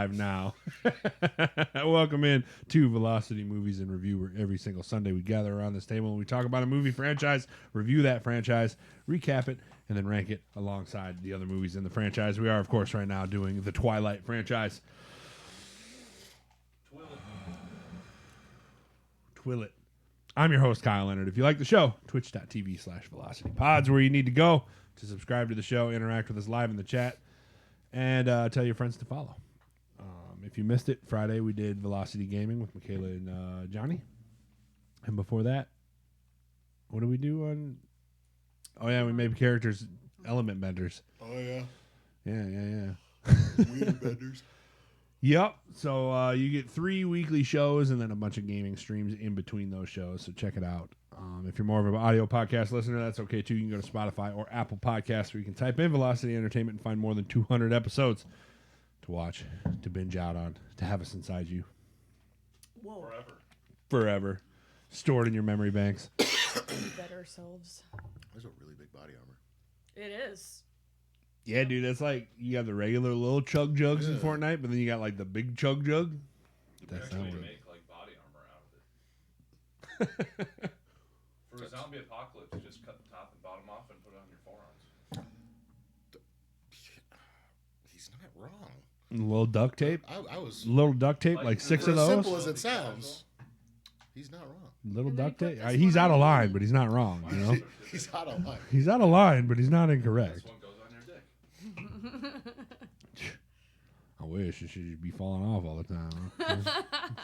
live now. Welcome in to Velocity Movies in Review, where every single Sunday we gather around this table and we talk about a movie franchise, review that franchise, recap it, and then rank it alongside the other movies in the franchise. We are, of course, right now doing the Twilight franchise. Twilight. I'm your host, Kyle Leonard. If you like the show, twitch.tv/VelocityPods, where you need to go to subscribe to the show, interact with us live in the chat, and tell your friends to follow. If you missed it, Friday we did Velocity Gaming with Michaela and Johnny. And before that, what did we do on... Oh, yeah, we made characters element benders. Oh, yeah. Yeah. Wiener benders. Yep. So you get 3 weekly shows and then a bunch of gaming streams in between those shows. So check it out. If you're more of an audio podcast listener, that's okay too. You can go to Spotify or Apple Podcasts where you can type in Velocity Entertainment and find more than 200 episodes to watch, to binge out on, to have us inside you. Whoa. Forever. Stored in your memory banks. We bet ourselves. There's a really big body armor. It is. Yeah, dude, that's like you got the regular little chug jugs in Fortnite, but then you got like the big chug jug. That's That's actually not make like body armor out of it. For a zombie apocalypse, just cut the top and bottom off and put it on your forearms. He's not wrong. Little duct tape. I was Little duct tape, like 6 for of as those. simple as it sounds. He's not wrong. Little And then duct you tape. put this He's one out of on. line, but he's not wrong. You know, He's out of line. he's out of line, but he's not incorrect. This one goes on your dick. I wish it should be falling off all the time. Huh?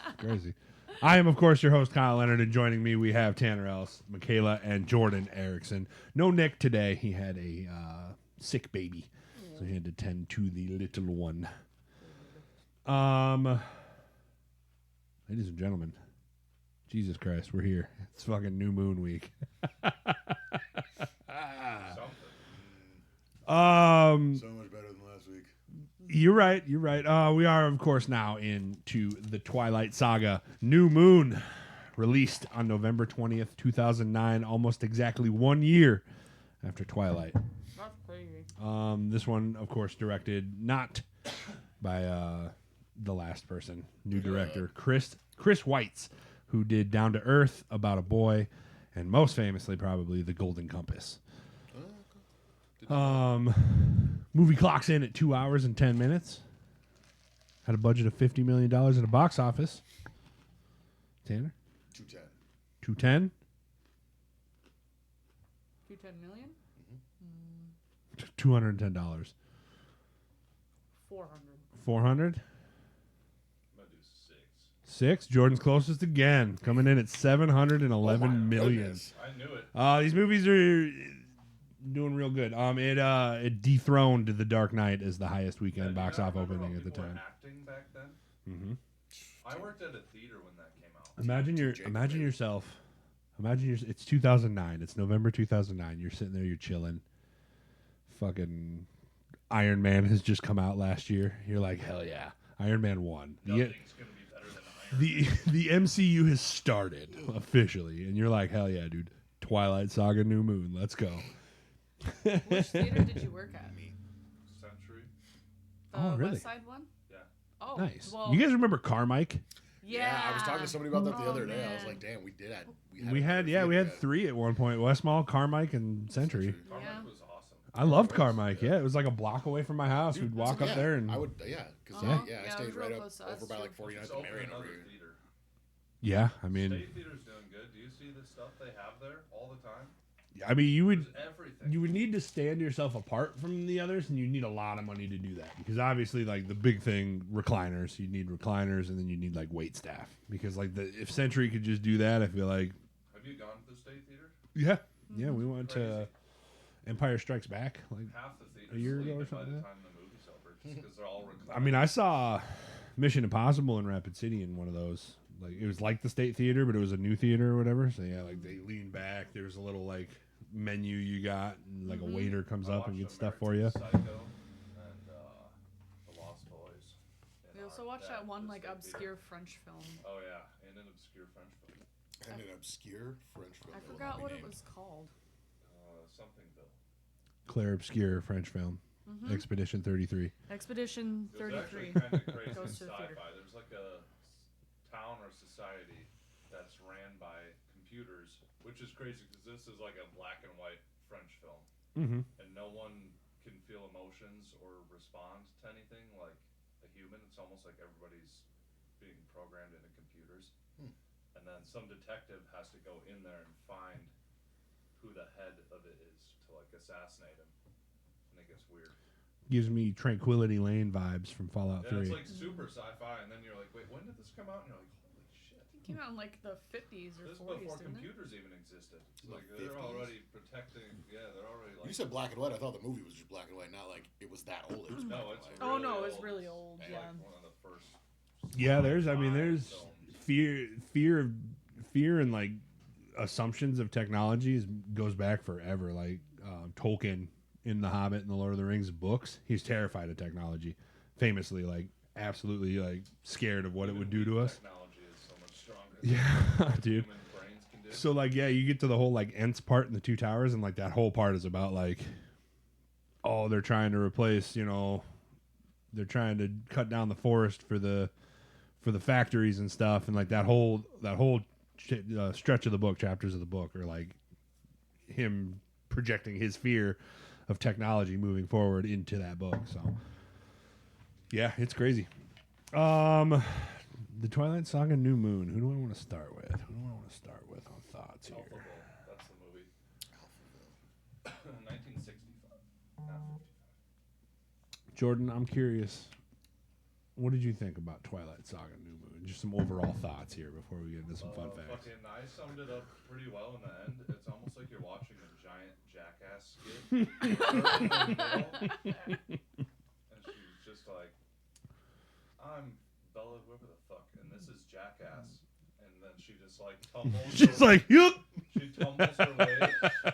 It's crazy. I am, of course, your host, Kyle Leonard, and joining me we have Tanner Ellis, Michaela, and Jordan Erickson. No Nick today. He had a sick baby, so he had to tend to the little one. Ladies and gentlemen, Jesus Christ, we're here. It's fucking New Moon Week. Something. So much better than last week. You're right. We are, of course, now into the Twilight Saga. New Moon, released on November 20th, 2009, almost exactly 1 year after Twilight. That's crazy. This one, of course, directed not by the last person, new director, Chris Weitz, who did Down to Earth, About a Boy, and most famously, probably, The Golden Compass. Movie clocks in at 2 hours and 10 minutes. Had a budget of $50 million in the box office. Tanner? 210. 210? 210 million? $210. 400. 400? I'm gonna do 6. 6? Jordan's closest again, coming in at $711 million. Goodness. I knew it. These movies are doing real good. It dethroned The Dark Knight as the highest weekend box office opening at the time. Acting back then. Mm-hmm. I worked at a theater when that came out. Imagine yourself. It's 2009. It's November 2009. You're sitting there. You're chilling. Fucking Iron Man has just come out last year. You're like, hell yeah, Iron Man 1. Nothing's gonna be better than Iron Man. The MCU has started officially, and you're like, hell yeah, dude. Twilight Saga, New Moon. Let's go. Which theater did you work at? Century. The Oh, really? West Side one? Yeah. Oh, Nice. Well, You guys remember Carmike? yeah. I was talking to somebody about that the Oh, other day. I was man. like, damn, we We had 3 at one point. West Mall, Carmike, and Century. Carmike Yeah. was awesome. I loved Carmike. Yeah, it was like a block away from my house. We'd walk up yeah, there and I would, because Uh-huh. I Yeah, it stayed was right real up close to us, over by too. like 49th Just and opened Marion over another here. theater. yeah. I mean, State Theater's doing good. Do you see the stuff they have there all the time? you would There's everything. you would need to stand yourself apart from the others, and you need a lot of money to do that. Because obviously, like the big thing, recliners. You need recliners, and then you need like wait staff. Because like if Century could just do that, I feel like Have you gone to the State Theater? yeah, we went to Crazy. Empire Strikes Back. Like Half the theaters A year ago or leave by something the like time the movie's over, just because they're all reclined. I mean, I saw Mission Impossible in Rapid City in one of those. Like it was like the State Theater, but it was a new theater or whatever. So yeah, like they lean back. There's a little like menu you got, and like a waiter comes I up and watched gets stuff for you. American Psycho and The Lost Boys. We also watched that one like obscure French film. Oh yeah, and an obscure French film. And an obscure French film. I that will forgot not what be it named. was called. Somethingville. Claire obscure French film. Expedition 33. Expedition It was actually 33. kind of crazy Goes in to the theater. sci-fi. There's like a town or society that's ran by computers, which is crazy because this is like a black and white French film, Mm-hmm. and no one can feel emotions or respond to anything like a human. It's almost like everybody's being programmed into computers. And then some detective has to go in there and find who the head of it is to like assassinate him. And it gets weird. Gives me Tranquility Lane vibes from Fallout Yeah, 3. it's like super sci-fi, and then you're like, wait, when did this come out? And you're like, holy shit. It came out in like the 50s or This is 40s, before didn't it? computers even existed. It's The like they're 50s? already protecting. Yeah, they're already like. You said black and white. I thought the movie was just black and white, not like it was that old. It was black No, and it's white. Oh, really no, it's old. really old, It's yeah. like one of the first. Yeah, there's films. fear and like assumptions of technologies goes back forever. Like Tolkien in The Hobbit and the Lord of the Rings books, he's terrified of technology, famously, like absolutely like scared of what it would do to us. Technology is so much stronger. Yeah, than dude. Human brains can do. So like, yeah, you get to the whole like Ents part in the Two Towers, and like that whole part is about like, oh, they're trying to replace, they're trying to cut down the forest for the factories and stuff, and like that whole stretch of the book, chapters of the book, are like him projecting his fear of technology moving forward into that book. So yeah, it's crazy. The Twilight Saga New Moon. Who do I want to start with? On thoughts here? Alphaville, that's the movie. 1965, not 55. Jordan, I'm curious. What did you think about Twilight Saga New Moon? Just some overall thoughts here before we get into some fun facts. Fucking, I summed it up pretty well in the end. It's almost like you're watching a giant jackass skit. And she's just like, I'm Bella, whoever the fuck, and this is Jackass. And then she just like tumbles. Just like, yup. She tumbles her way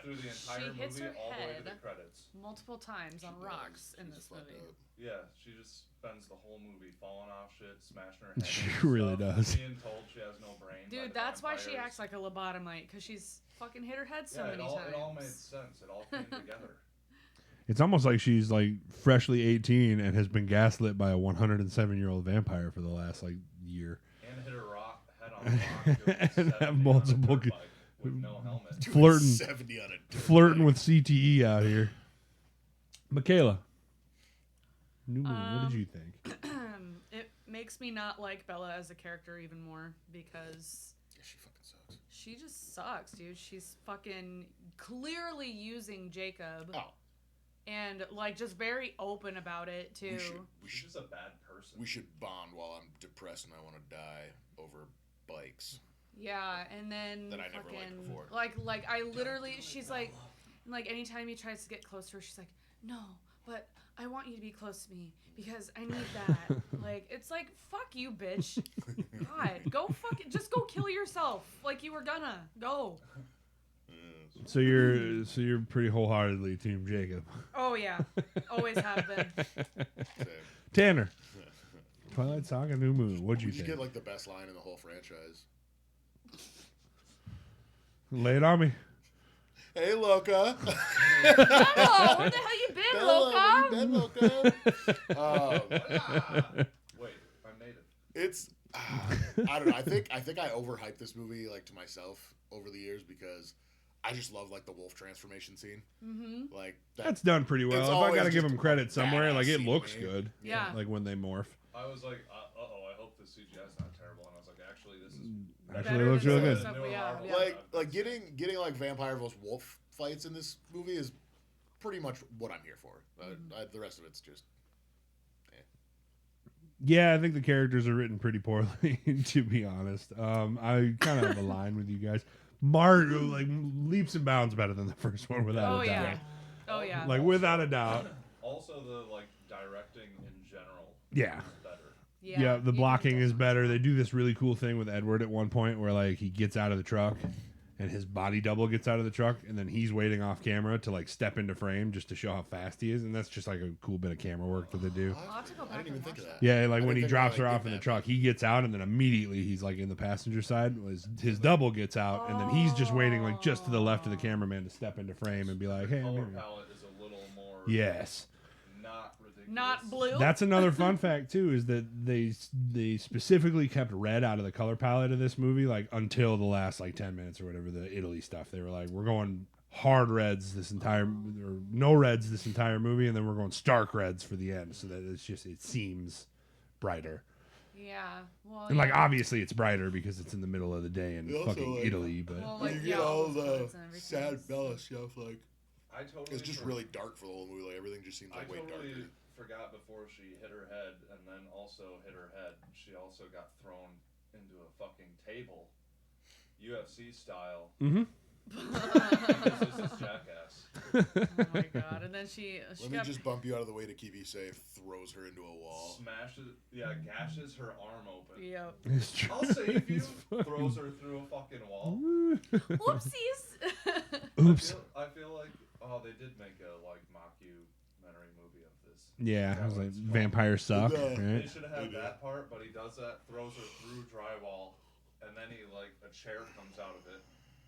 through the entire hits movie her all the way to the head. credits. Multiple times on rocks in this fucked movie. up. Yeah, she just spends the whole movie falling off shit, smashing her head. She into really stuff, does. Being told she has no brain. by Dude, the that's why she vampires. acts like a lobotomite, because she's fucking hit her head so Yeah, many it times. all made sense. It all came together. It's almost like she's like freshly 18 and has been gaslit by a 107-year-old vampire for the last like year. And hit her head on a rock. doing And 70 have on a multiple dirt bike with no helmet. Doing Flirting. 70 on a dirt Flirting bike. with CTE out here. Michaela. New Moon, what did you think? It makes me not like Bella as a character even more, because Yeah, she fucking sucks. she just sucks, dude. She's fucking clearly using Jacob. Oh, And like just very open about it too. we She's should just a bad person. we should bond while I'm depressed and I want to die over bikes. Yeah, and then That I never liked fucking before. like I literally, she's like anytime he tries to get close to her, she's like, no, but I want you to be close to me because I need that. Like, it's like, fuck you, bitch. God, just go kill yourself like you were gonna go. So you're pretty wholeheartedly Team Jacob. Oh yeah, always have been. Same. Tanner. Twilight Saga New Moon. What'd you We should think? get like the best line in the whole franchise. Lay it on me. Hey, Loca. Hello, where the hell you been, Bella, Loca? where you been, Loca? Wait, I'm native. It's I don't know. I think I overhyped this movie like to myself over the years because I just love like the wolf transformation scene. Mm-hmm. Like That's done pretty well. It's If I always gotta give just them credit somewhere, badass like it scene, looks man. good. Yeah. Like when they morph. I was like, I hope the CGI is not terrible. And I was like, actually, this is Actually, Better it looks than really some good. stuff we Newer have, Marvel yeah. stuff. like getting like vampire versus wolf fights in this movie is pretty much what I'm here for. The rest of it's just Yeah, I think the characters are written pretty poorly, to be honest. I kind of have a line with you guys. Mario, like, leaps and bounds better than the first one, without Oh a yeah. doubt. Oh yeah. Like, without a doubt. Also, the like directing in general. Yeah. is better. Yeah, the you blocking can is tell. better. They do this really cool thing with Edward at one point where, like, he gets out of the truck and his body double gets out of the truck and then he's waiting off camera to, like, step into frame just to show how fast he is. And that's just, like, a cool bit of camera work that they do. I'll have to go I back didn't even and think of watch that. Yeah, like I when he didn't think drops I, her like, off did in the that. truck, he gets out and then immediately he's, like, in the passenger side. His double gets out and then he's just waiting, like, just to the left of the cameraman to step into frame and be like, hey, I'm Color here. palette is a little more Yes. not ridiculous. Not blue. That's another fun fact too, is that they specifically kept red out of the color palette of this movie, like until the last like 10 minutes or whatever, the Italy stuff. They were like, we're going hard reds this entire, or no reds this entire movie, and then we're going stark reds for the end, so that it seems brighter. Yeah. Well. And like obviously it's brighter because it's in the middle of the day in also, fucking like- Italy, but Well, You like, get yeah, all those the colors and everything. sad Bella stuff, like I totally. it's just really dark for the whole movie. Like everything just seems I like way totally darker. forgot before she hit her head, and then also hit her head. She also got thrown into a fucking table, UFC style. mm-hmm. This is jackass. Oh my god! And then she Let me got just bump you out of the way to keep you safe. Throws her into a wall. Gashes her arm open. Yep. It's true. I'll save you. It's fucking- Throws her through a fucking wall. Whoopsies. Oops. I feel like they did make a like mockumentary movie of this. Yeah, That I was like, one's fun. vampires suck, Yeah. They right? should have had that part, but he does that, throws her through drywall, and then he like a chair comes out of it,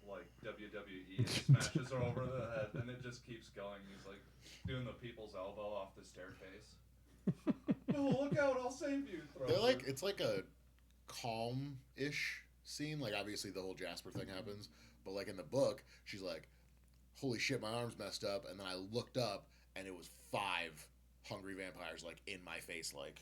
like WWE, and smashes her over the head, and it just keeps going. He's like doing the people's elbow off the staircase. Oh, look out! I'll save you. Throws They're like her. it's like a calm-ish scene. Like obviously the whole Jasper thing happens, but like in the book, she's like, "Holy shit, my arm's messed up," and then I looked up, and it was 5 hungry vampires like in my face, like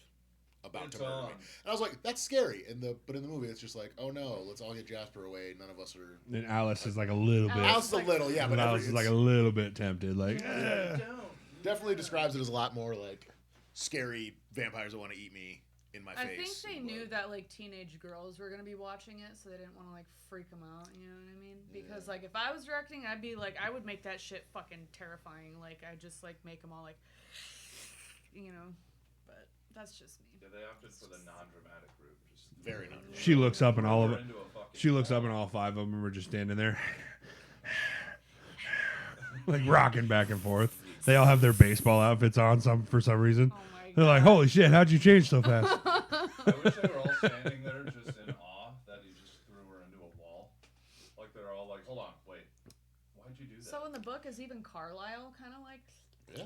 about It's to murder me. on. And I was like, "That's scary." But in the movie, it's just like, "Oh no, let's all get Jasper away. None of us are." And Alice is like a little bit. Alice- Alice is a little, yeah, but Alice is like a little bit tempted, like. Yeah, "Eh." don't. definitely describes it as a lot more like scary vampires that want to eat me in my I face. think they and, knew like, that like teenage girls were gonna be watching it, so they didn't want to like freak them out. You know what I mean? Because Yeah. like if I was directing, I'd be like, I would make that shit fucking terrifying. Like I just like make them all like, you know. But that's just me. Yeah, they opted for the non-dramatic route. Just very not. She looks up and all of throw it. her into a fucking She looks up wall. and all 5 of them are just standing there, like rocking back and forth. They all have their baseball outfits on for some reason. Oh my god. They're like, "Holy shit, how'd you change so fast?" I wish they were all standing there just in awe that he just threw her into a wall. Like they're all like, "Hold on, wait, why'd you do that?" So in the book, is even Carlisle kind of like, Yeah.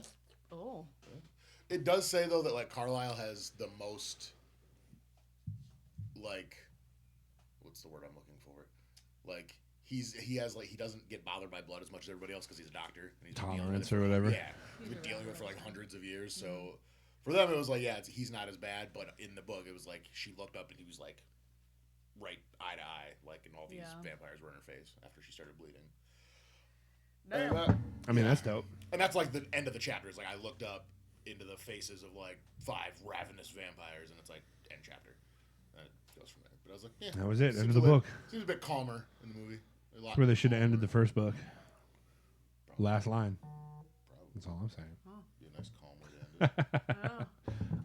oh, It does say though that like Carlisle has the most like what's the word I'm looking for? Like he doesn't get bothered by blood as much as everybody else because he's a doctor and he's been dealing with Tolerance it or for, whatever. Yeah, he's been dealing with it for like hundreds of years. So for them it was like he's not as bad, but in the book it was like she looked up and he was like right eye to eye, like and all these Yeah. vampires were in her face after she started bleeding. damn. And, I mean, that's dope. and that's like the end of the chapter. It's like I looked up into the faces of like 5 ravenous vampires, and it's like end chapter. And it goes from there. But I was like, yeah, That was it. seems End of the a lit- book. Seems a bit calmer in the movie. A lot That's where they should have calmer. ended the first book. Probably. Last line. Probably That's all I'm saying. be a nice calm way to end it.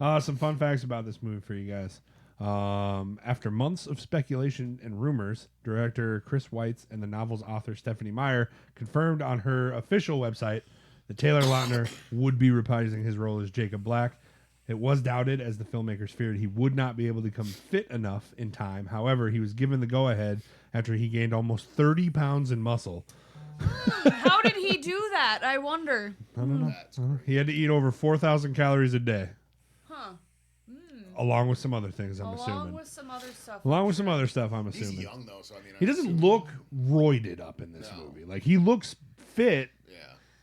Oh. Some fun facts about this movie for you guys. After months of speculation and rumors, director Chris Weitz and the novel's author Stephanie Meyer confirmed on her official website that Taylor Lautner would be reprising his role as Jacob Black. It was doubted as the filmmakers feared he would not be able to become fit enough in time. However, he was given the go-ahead after he gained almost 30 pounds in muscle. How did he do that? I wonder. I don't know. That's He had to eat over 4,000 calories a day, Huh. along with some other things, I'm Along assuming. with some other stuff. Along with some other stuff, I'm He's assuming. young though, so I mean, He I doesn't assume- look roided up in this No. movie. Like, he looks fit, Yeah,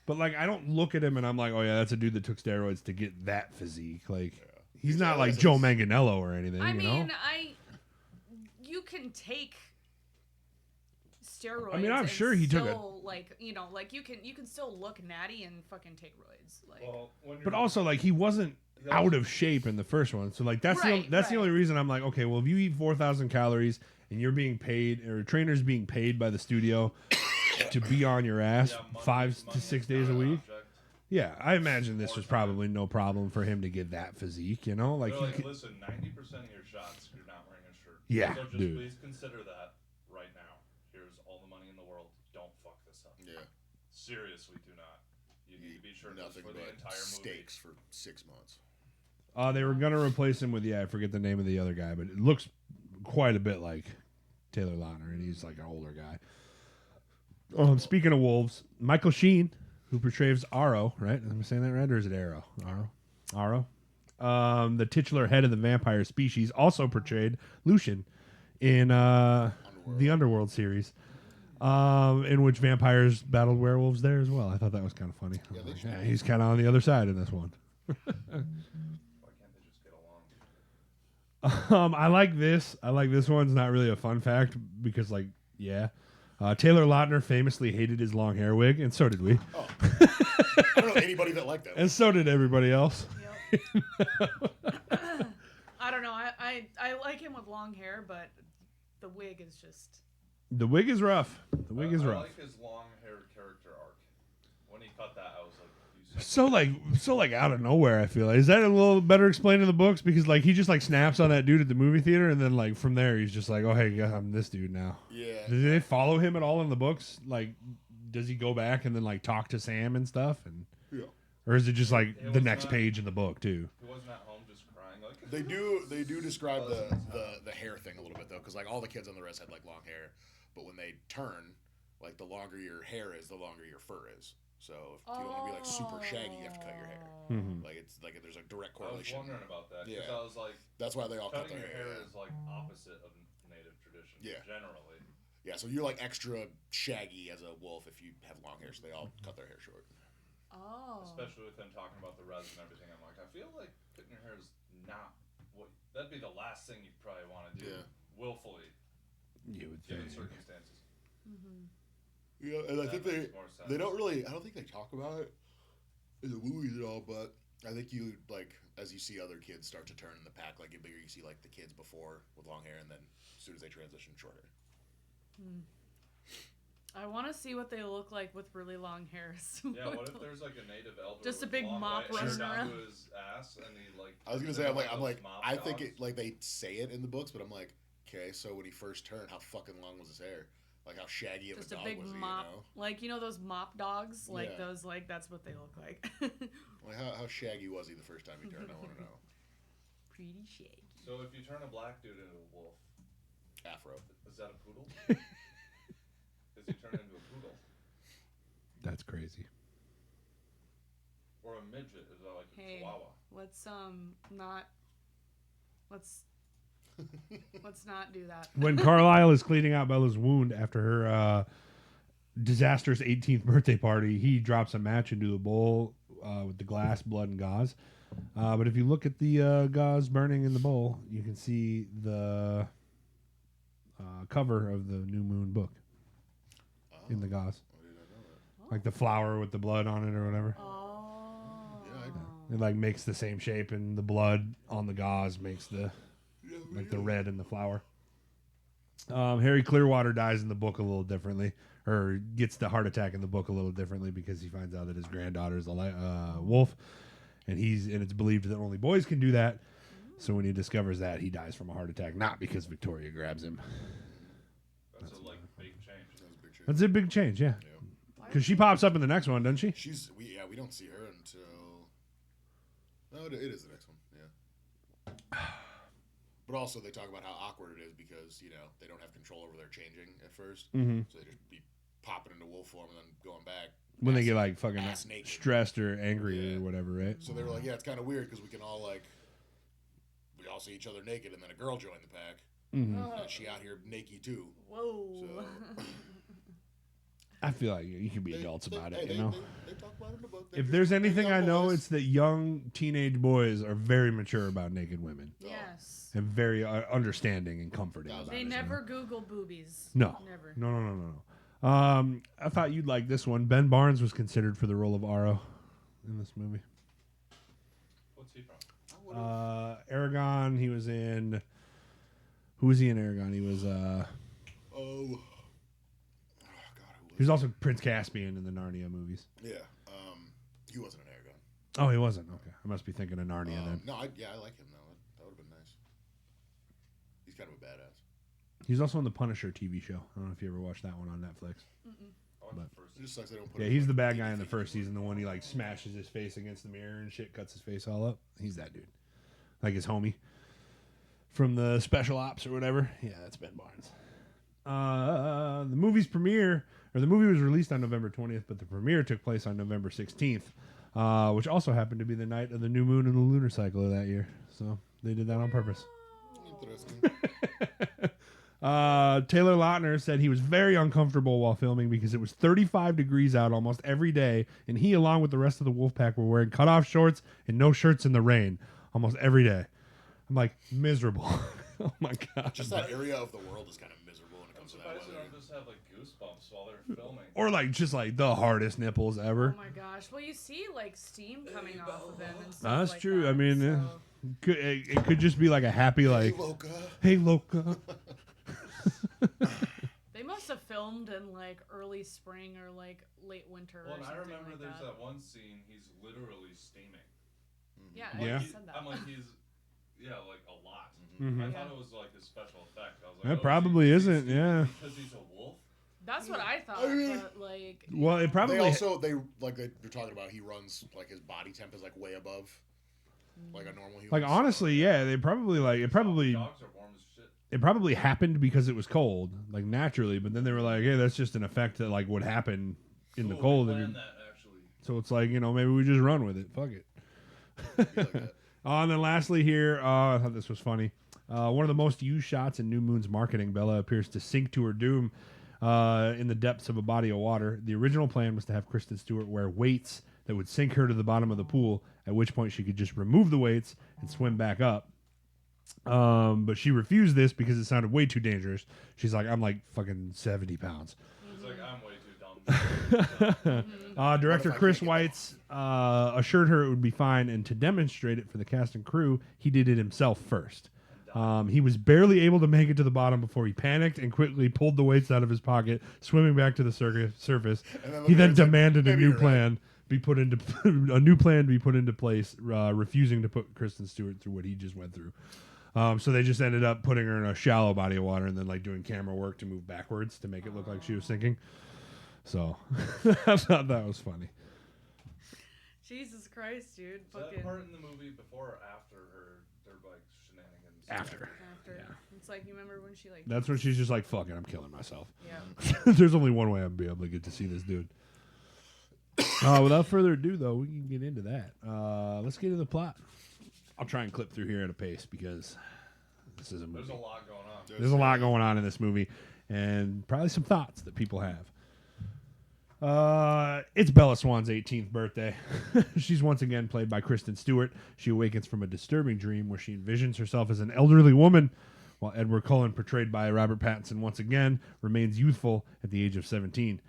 but, like, I don't look at him and I'm like, oh, yeah, that's a dude that took steroids to get that physique. Like, he's not like Joe Manganiello or anything, I you mean, know? you can take steroids. I mean, I'm and sure he took it. still, like, you know, like you can still look natty and fucking take roids. Like, Well, when But you're- also, like, he wasn't out of shape in the first one. So, like, that's Right, the right. only reason I'm like, okay, well, if you eat 4,000 calories and you're being paid, or a trainer's being paid by the studio to be on your ass yeah, money- 5 money to is 6 not days a an week. object. Yeah, I imagine this More was time. probably no problem for him to get that physique, you know? Like, They're he like, could, listen, 90% of your shots, you're not wearing a shirt. Yeah, So just dude. please consider that right now. Here's all the money in the world. Don't fuck this up. yeah. Seriously, do not. You need to be shirtless Nothing for the but entire movie. steaks for 6 months. they were going to replace him with, I forget the name of the other guy, but it looks quite a bit like Taylor Lautner, and he's like an older guy. Speaking of wolves, Michael Sheen, who portrays Aro, right? Am I saying that right, or is it Arrow? Aro? Aro. The titular head of the vampire species also portrayed Lucian in the Underworld series, in which vampires battled werewolves there as well. I thought that was kind of funny. Yeah, I'm like, should. he's kind of on the other side in this one. Why can't they just get along? I like this. I like this one's not really a fun fact because, Taylor Lautner famously hated his long hair wig, and so did we. Oh. I don't know anybody that liked that. And so did everybody else. Yep. I don't know. I like him with long hair, but the wig is just. The wig is rough. The wig is I rough. like his long-haired character arc. When he cut that, I was like, So out of nowhere, I feel like. Is that a little better explained in the books? Because he just snaps on that dude at the movie theater, and then from there he's just like, oh hey, yeah, I'm this dude now. Yeah. Did they follow him at all in the books? Does he go back and then talk to Sam and stuff? And Yeah. or is it just It the was next not- page in the book too? he wasn't at home just crying like. They do describe the hair thing a little bit though, because all the kids on the rest had long hair, but when they turn, the longer your hair is, the longer your fur is. So if you don't want to be super shaggy, you have to cut your hair. Mhm. It's there's a direct I was correlation. wondering about that because Yeah. I was like, That's why they all cut cutting their your hair hair. is opposite of native tradition. Yeah. Generally. Yeah, so you're extra shaggy as a wolf if you have long hair, so they all cut their hair short. Oh. Especially with them talking about the res and everything, I'm like, I feel like cutting your hair is not what. That'd be the last thing you'd probably want to do Yeah. willfully, You would given think. circumstances. Mm-hmm. Yeah, and I That think makes more sense. they don't really. I don't think they talk about it in the movies at all. But I think you as you see other kids start to turn in the pack, get bigger. You see the kids before with long hair, and then as soon as they transition, short hair. I want to see what they look like with really long hair. Yeah, what if there's a native elder Just a with big long mop white hair running down around? to his ass, and he I was gonna turns say, into I'm those like, mop I think dogs? it they say it in the books, but I'm like, okay, so when he first turned, how fucking long was his hair? How shaggy of Just a a dog big was he? mop, those mop dogs, Yeah. those, that's what they look like. How shaggy was he the first time he turned? I want to know. Pretty shaggy. So if you turn a black dude into a wolf, Afro. is that a poodle? Is he turned into a poodle? That's crazy. Or a midget? Is that like a Hey, chihuahua? let's not do that. When Carlisle is cleaning out Bella's wound after her disastrous 18th birthday party, he drops a match into the bowl with the glass, blood, and gauze. But if you look at the gauze burning in the bowl, you can see the cover of the New Moon book in the gauze. I did not know that. The flower with the blood on it or whatever. Oh. Yeah, It makes the same shape, and the blood on the gauze makes the the red in the flower. Harry Clearwater dies in the book a little differently, or gets the heart attack in the book a little differently because he finds out that his granddaughter is a wolf, and it's believed that only boys can do that. So when he discovers that, he dies from a heart attack, not because Victoria grabs him. That's a big change. That was a big change. That's a big change, yeah. Yeah. Because she pops up in the next one, doesn't she? We don't see her until. No, it is the next one. Yeah. But also they talk about how awkward it is because they don't have control over their changing at first, Mm-hmm. so they just be popping into wolf form and then going back. When they ass- get fucking ass naked. stressed or angry Yeah. or whatever, right? So they were like, yeah, it's kind of weird because we can all we all see each other naked, and then a girl joined the pack, Mm-hmm. and she out here naked too. Whoa. So I feel like you can be adults about it, you know? They talk about it in the book. If there's anything I know, it's that young teenage boys are very mature about naked women Yes. and very understanding and comforting about They it. never Google boobies. No. Never. No. I thought you'd like this one. Ben Barnes was considered for the role of Aro in this movie. What's he from? Aragon, he was in... Who was he in Aragon? He was... Oh God, He was also Prince Caspian in the Narnia movies. Yeah. He wasn't an Aragon. Oh, he wasn't? Okay. I must be thinking of Narnia then. No, I like him though. That would have been nice. He's kind of a badass. He's also in the Punisher TV show. I don't know if you ever watched that one on Netflix. I watched the first It just sucks they don't put Yeah, him he's in, the bad TV guy in the thing first anymore. season, the one he smashes his face against the mirror and shit, cuts his face all up. He's that dude. Like his homie from the special ops or whatever. Yeah, that's Ben Barnes. The movie was released on November 20th, but the premiere took place on November 16th. which also happened to be the night of the new moon and the lunar cycle of that year. So they did that on purpose. Interesting. Taylor Lautner said he was very uncomfortable while filming because it was 35 degrees out almost every day, and he, along with the rest of the Wolfpack, were wearing cutoff shorts and no shirts in the rain almost every day. I'm like, miserable. Oh my god. Just that area of the world is kind of miserable when it comes to that Surprised they weather. don't just have like goosebumps while they're filming. Or like just like the hardest nipples ever. Oh my gosh. Well, you see like steam coming off of them and stuff That's like true. that, I mean, so. it could just be like a happy like, Hey, Loca. hey Loca. They must have filmed in like early spring or like late winter Well, or and I something remember like there's that. that one scene he's literally steaming. Yeah, Yeah. I said that. I'm like like a lot. Mhm. I Yeah. thought it was like a special effect. I was like, That oh, probably is he isn't, steaming yeah. because he's a wolf. That's what I thought, I mean- but like. Well, it probably They're talking about he runs like his body temp is like way above like a normal human. like honestly, yeah, they probably like it probably Dogs are warm as shit. it probably happened because it was cold, like naturally, but then they were like, hey, that's just an effect that like would happen in the Ooh, cold. We And planned that actually. so it's like, maybe we just run with it. Fuck it. Be like that. And then lastly here, I thought this was funny. One of the most used shots in New Moon's marketing, Bella appears to sink to her doom in the depths of a body of water. The original plan was to have Kristen Stewart wear weights that would sink her to the bottom of the pool, at which point she could just remove the weights and swim back up. But she refused this because it sounded way too dangerous. She's like, I'm like fucking 70 pounds. It's like I'm way too dumb. Director What if I Chris can't get Weitz assured her it would be fine, and to demonstrate it for the cast and crew, he did it himself first. He was barely able to make it to the bottom before he panicked and quickly pulled the weights out of his pocket, swimming back to the surface. And then He then looked at it and said, demanded a "Maybe new you're plan be put into a new plan be put into place, refusing to put Kristen Stewart through what he just went through. So they just ended up putting her in a shallow body of water and then like doing camera work to move backwards to make it look like she was sinking. So I thought that was funny. Jesus Christ, dude. Is that Fucking. part in the movie before or after their like shenanigans? After. After. It's like, you remember when she like. That's when she's just like, fuck it, I'm killing myself. Yeah. There's only one way I'll be able to get to see this dude. Without further ado, though, we can get into that. Let's get into the plot. I'll try and clip through here at a pace because this is a movie. There's a lot going on. There's a lot going on in this movie, and probably some thoughts that people have. It's Bella Swan's 18th birthday. She's once again played by Kristen Stewart. She awakens from a disturbing dream where she envisions herself as an elderly woman, while Edward Cullen, portrayed by Robert Pattinson once again, remains youthful at the age of 17.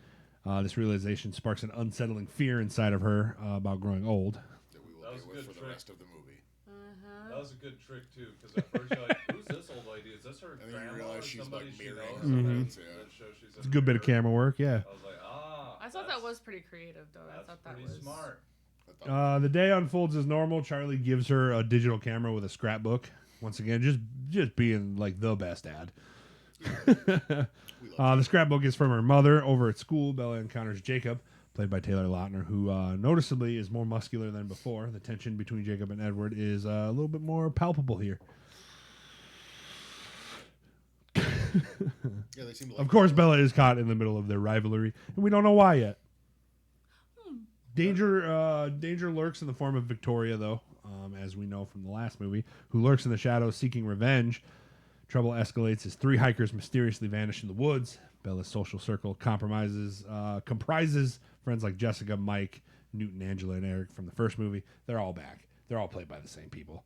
This realization sparks an unsettling fear inside of her about growing old. That we will That was deal a with good for the trick. rest of the movie. That was a good trick too, because at first you're like, "Who's this old lady? Is this her And then grandma you realize or she's somebody like she mirroring knows?" her Mhm. parents, yeah. That shows she's It's a good bit of camera work, yeah. I was like, I thought that that's- was pretty creative, though. I That's thought that pretty was. smart. I thought- The day unfolds as normal. Charlie gives her a digital camera with a scrapbook. Once again, just being like the best dad. we love The scrapbook is from her mother. Over at school, Bella encounters Jacob, played by Taylor Lautner, who noticeably is more muscular than before. The tension between Jacob and Edward is a little bit more palpable here. Yeah, they seem to like Of course, Bella is caught in the middle of their rivalry, and we don't know why yet. Danger lurks in the form of Victoria, though, as we know from the last movie, who lurks in the shadows seeking revenge. Trouble escalates as three hikers mysteriously vanish in the woods. Bella's social circle comprises friends like Jessica, Mike, Newton, Angela, and Eric from the first movie. They're all back. They're all played by the same people.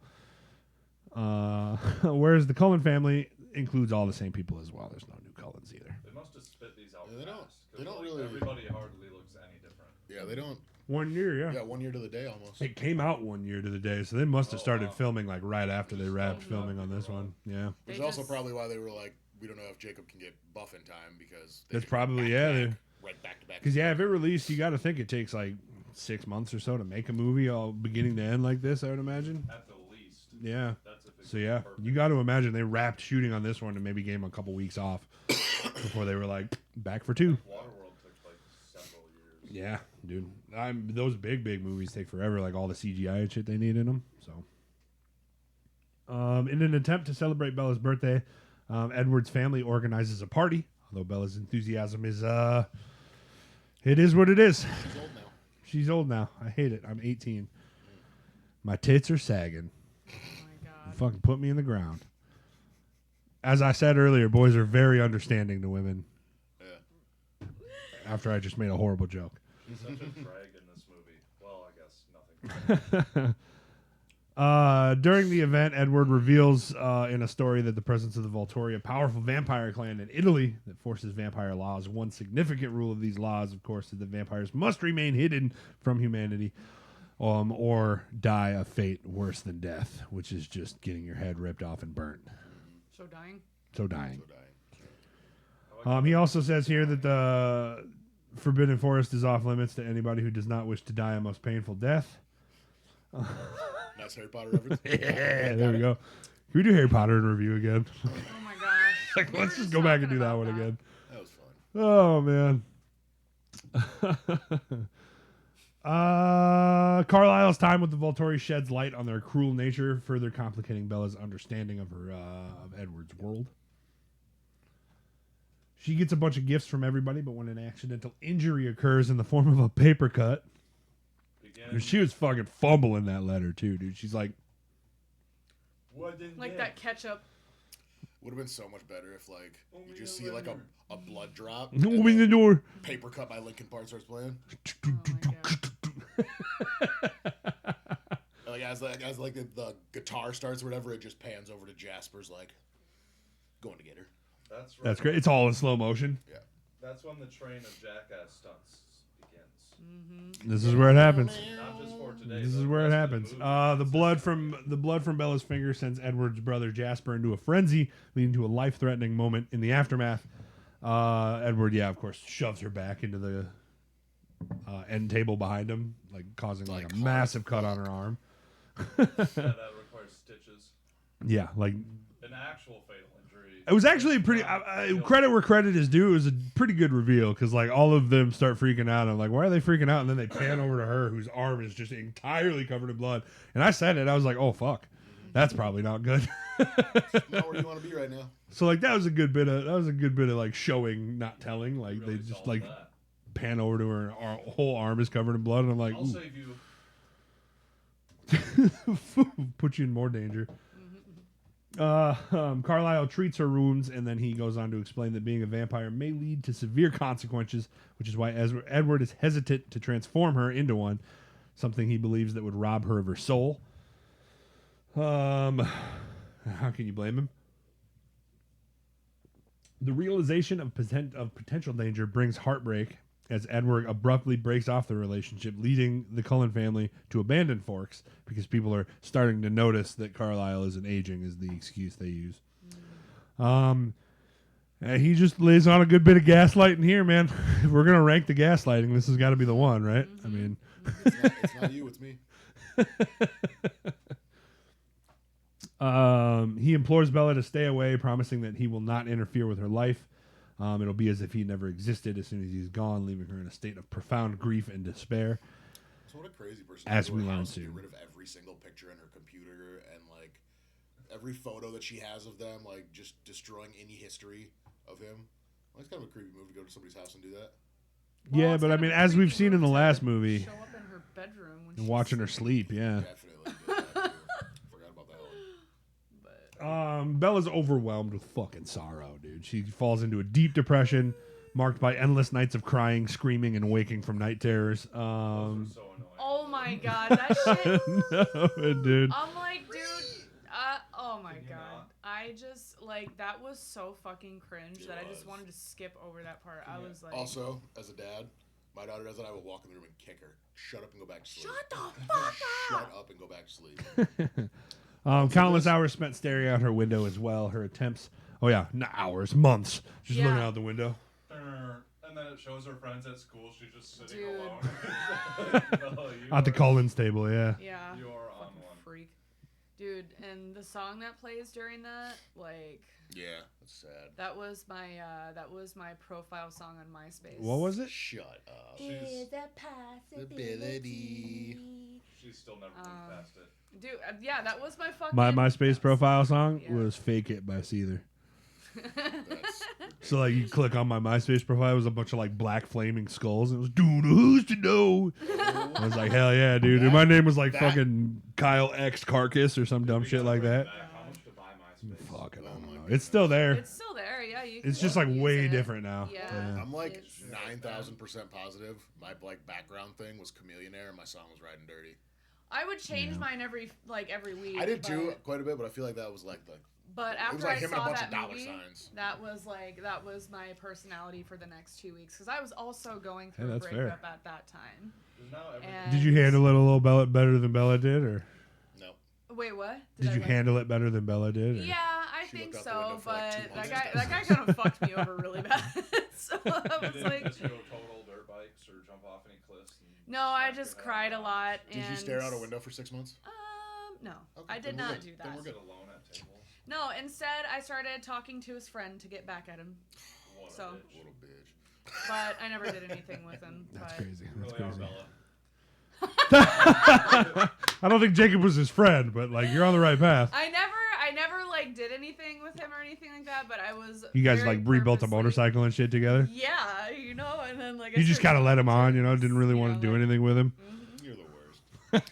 Whereas the Cullen family includes all the same people as well. There's no new Cullens either. They must have spit these out Yeah, they don't- fast. 'cause, they don't like, really- Everybody hardly looks any different. Yeah, they don't. 1 year, yeah. Yeah, 1 year to the day almost. It came out 1 year to the day, so they must have Oh, started wow. filming like right after they Just wrapped started filming on this one. Yeah, Which They is also just- probably why they were like, we don't know if Jacob can get buff in time because they That's just probably- back to yeah, back, right back to back. because yeah, if it released, you got to think it takes like 6 months or so to make a movie all beginning to end like this. I would imagine. At the least. Yeah. That's if it's So yeah, perfect. you got to imagine they wrapped shooting on this one and maybe gave them a couple weeks off before they were like back for 2. Waterworld took like several years. Yeah, dude. Those big movies take forever, like all the CGI and shit they need in them. So, in an attempt to celebrate Bella's birthday, Edward's family organizes a party. Although Bella's enthusiasm is, it is what it is. She's old now. She's old now. I hate it. I'm 18. My tits are sagging. Oh my god. Fucking put me in the ground. As I said earlier, boys are very understanding to women. Yeah. After I just made a horrible joke. She's such a drag in this movie. Well, I guess nothing. During the event, Edward reveals in a story that the presence of the Volturi, a powerful vampire clan in Italy that forces vampire laws. One significant rule of these laws, of course, is that vampires must remain hidden from humanity or die a fate worse than death, which is just getting your head ripped off and burnt. So dying? So dying. So dying. He also says here that the Forbidden Forest is off limits to anybody who does not wish to die a most painful death. Nice Harry Potter reference. Yeah, there we go. Can we do Harry Potter in review again? Oh my gosh. Like, We let's were just go back and do that talking one about again. That was fun. Oh man. Carlisle's time with the Volturi sheds light on their cruel nature, further complicating Bella's understanding of her of Edward's world. She gets a bunch of gifts from everybody, but when an accidental injury occurs in the form of a paper cut, she was fucking fumbling that letter too, dude. She's like, Like that ketchup. Would have been so much better if like you just see like a blood drop. open the door. Paper cut by Linkin Park starts playing. Oh my god. Like as the guitar starts or whatever, it just pans over to Jasper's like going to get her. That's right. That's great. It's all in slow motion. Yeah. That's when the train of jackass stunts begins. This is where it happens. Not just for today. This but is where it the rest happens. of the movie. The blood from Bella's finger sends Edward's brother Jasper into a frenzy, leading to a life-threatening moment in the aftermath. Edward, of course, shoves her back into the end table behind him, like causing like a massive cut on her arm. Yeah, that requires stitches. Yeah, like An actual fatal injury. it was actually pretty. Credit where credit is due. It was a pretty good reveal because like all of them start freaking out. I'm like, why are they freaking out? And then they pan over to her, whose arm is just entirely covered in blood. And I said it. I was like, oh fuck, that's probably not good. Not where you want to be right now. So like that was a good bit of like showing, not telling. Like Really they just solved like that. pan over to her, and her whole arm is covered in blood. And I'm like, I'll save you. put you in more danger. Carlisle treats her wounds, and then he goes on to explain that being a vampire may lead to severe consequences, which is why Edward is hesitant to transform her into one, something he believes that would rob her of her soul. How can you blame him? The realization of potential danger brings heartbreak as Edward abruptly breaks off the relationship, leading the Cullen family to abandon Forks because people are starting to notice that Carlisle isn't aging is the excuse they use. And he just lays on a good bit of gaslighting here, man. If we're going to rank the gaslighting, this has got to be the one, right? I mean... It's not you, it's me. He implores Bella to stay away, promising that he will not interfere with her life. It'll be as if he never existed as soon as he's gone, leaving her in a state of profound grief and despair. So what a crazy person. As to go we to her learn house and soon. Get rid of every single picture in her computer and like every photo that she has of them, like just destroying any history of him. Well, it's kind of a creepy move to go to somebody's house and do that. Yeah, it's but I kind mean, of a as we've creepy seen in the move to last movie, Show up in her bedroom when and she's watching her sleep, yeah. Definitely did that too. Forgot about that one. But Bella's overwhelmed with fucking sorrow, dude. She falls into a deep depression, marked by endless nights of crying, screaming, and waking from night terrors. So annoying. oh my god, that shit. No, dude. I'm like, dude. Oh my Can you god. not? I just like that was so fucking cringe that I just wanted to skip over that part. I was like, Also, as a dad, my daughter does it. I will walk in the room and kick her. Shut up and go back to sleep. shut the fuck Shut up. up and go back to sleep. Countless hours spent staring out her window as well. Her attempts, not hours, months, just Yeah. looking out the window. And then it shows her friends at school. She's just sitting Dude. alone. No, you At the are- Collins table, yeah. Yeah. You are on Fucking one. freak. Dude, and the song that plays during that, like Yeah, that's sad. that was my profile song on MySpace. What was it? Shut up. She's, a possibility. she's still never moved past it. Dude, yeah, that was my fucking My MySpace profile song Yeah. was "Fake It" by Seether. That's So like you click on my MySpace profile, it was a bunch of like black flaming skulls, and it was dude, who's to know? I was like, hell yeah, dude. And my name was like fucking Kyle X Carcass or some dumb shit like that. How much to buy MySpace? Fuck it, I don't my know. goodness. It's still there. It's still there, yeah. You It's can just like use way it. different now. Yeah. I'm like It's- 9,000% positive. My like background thing was Chameleonaire, and my song was Riding Dirty. I would change mine every week. I did too, but- quite a bit, but I feel like that was like the. But It after was like I him and a saw bunch that of dollar movie, signs. that was my personality for the next 2 weeks because I was also going through a that's breakup fair. at that time. 'Cause now every- And Did you handle it a little better than Bella did, or No. Wait, what? did I you like- handle it better than Bella did? Or? Yeah, I She think looked out the window so, for, like, 2 but months that guy instead. kind of fucked me over really bad. So I You was didn't like, just go total dirt bikes or jump off any cliffs? And no, I smack just your head cried a on? lot. Did you stare out a window for 6 months? No, Okay, I then did we're not good. do Then that. we're Sit alone at table. No, instead I started talking to his friend to get back at him, What a So- bitch. Little bitch. but I never did anything with him. That's but crazy. You That's really are, crazy. Bella. I don't think Jacob was his friend, but like you're on the right path. I never like did anything with him or anything like that. But I was. You guys very like rebuilt a purposely- motorcycle and shit together. Yeah, and then like I You just started kind of let him on, talking to didn't really you want know, to do like- anything with him. You're the worst.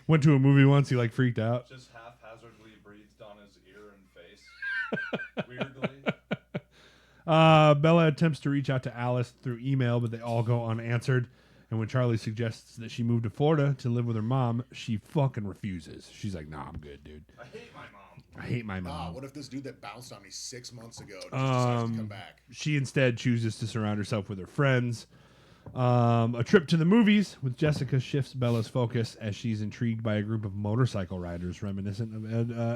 Went to a movie once, he like freaked out. Just haphazardly breathed on his ear and face. Weirdly. Bella attempts to reach out to Alice through email, but they all go unanswered. And when Charlie suggests that she move to Florida to live with her mom, she fucking refuses. She's like, "Nah, I'm good, dude. I hate my mom. I hate my mom." What if this dude that bounced on me 6 months ago just decides to come back? She instead chooses to surround herself with her friends. A trip to the movies with Jessica shifts Bella's focus as she's intrigued by a group of motorcycle riders reminiscent of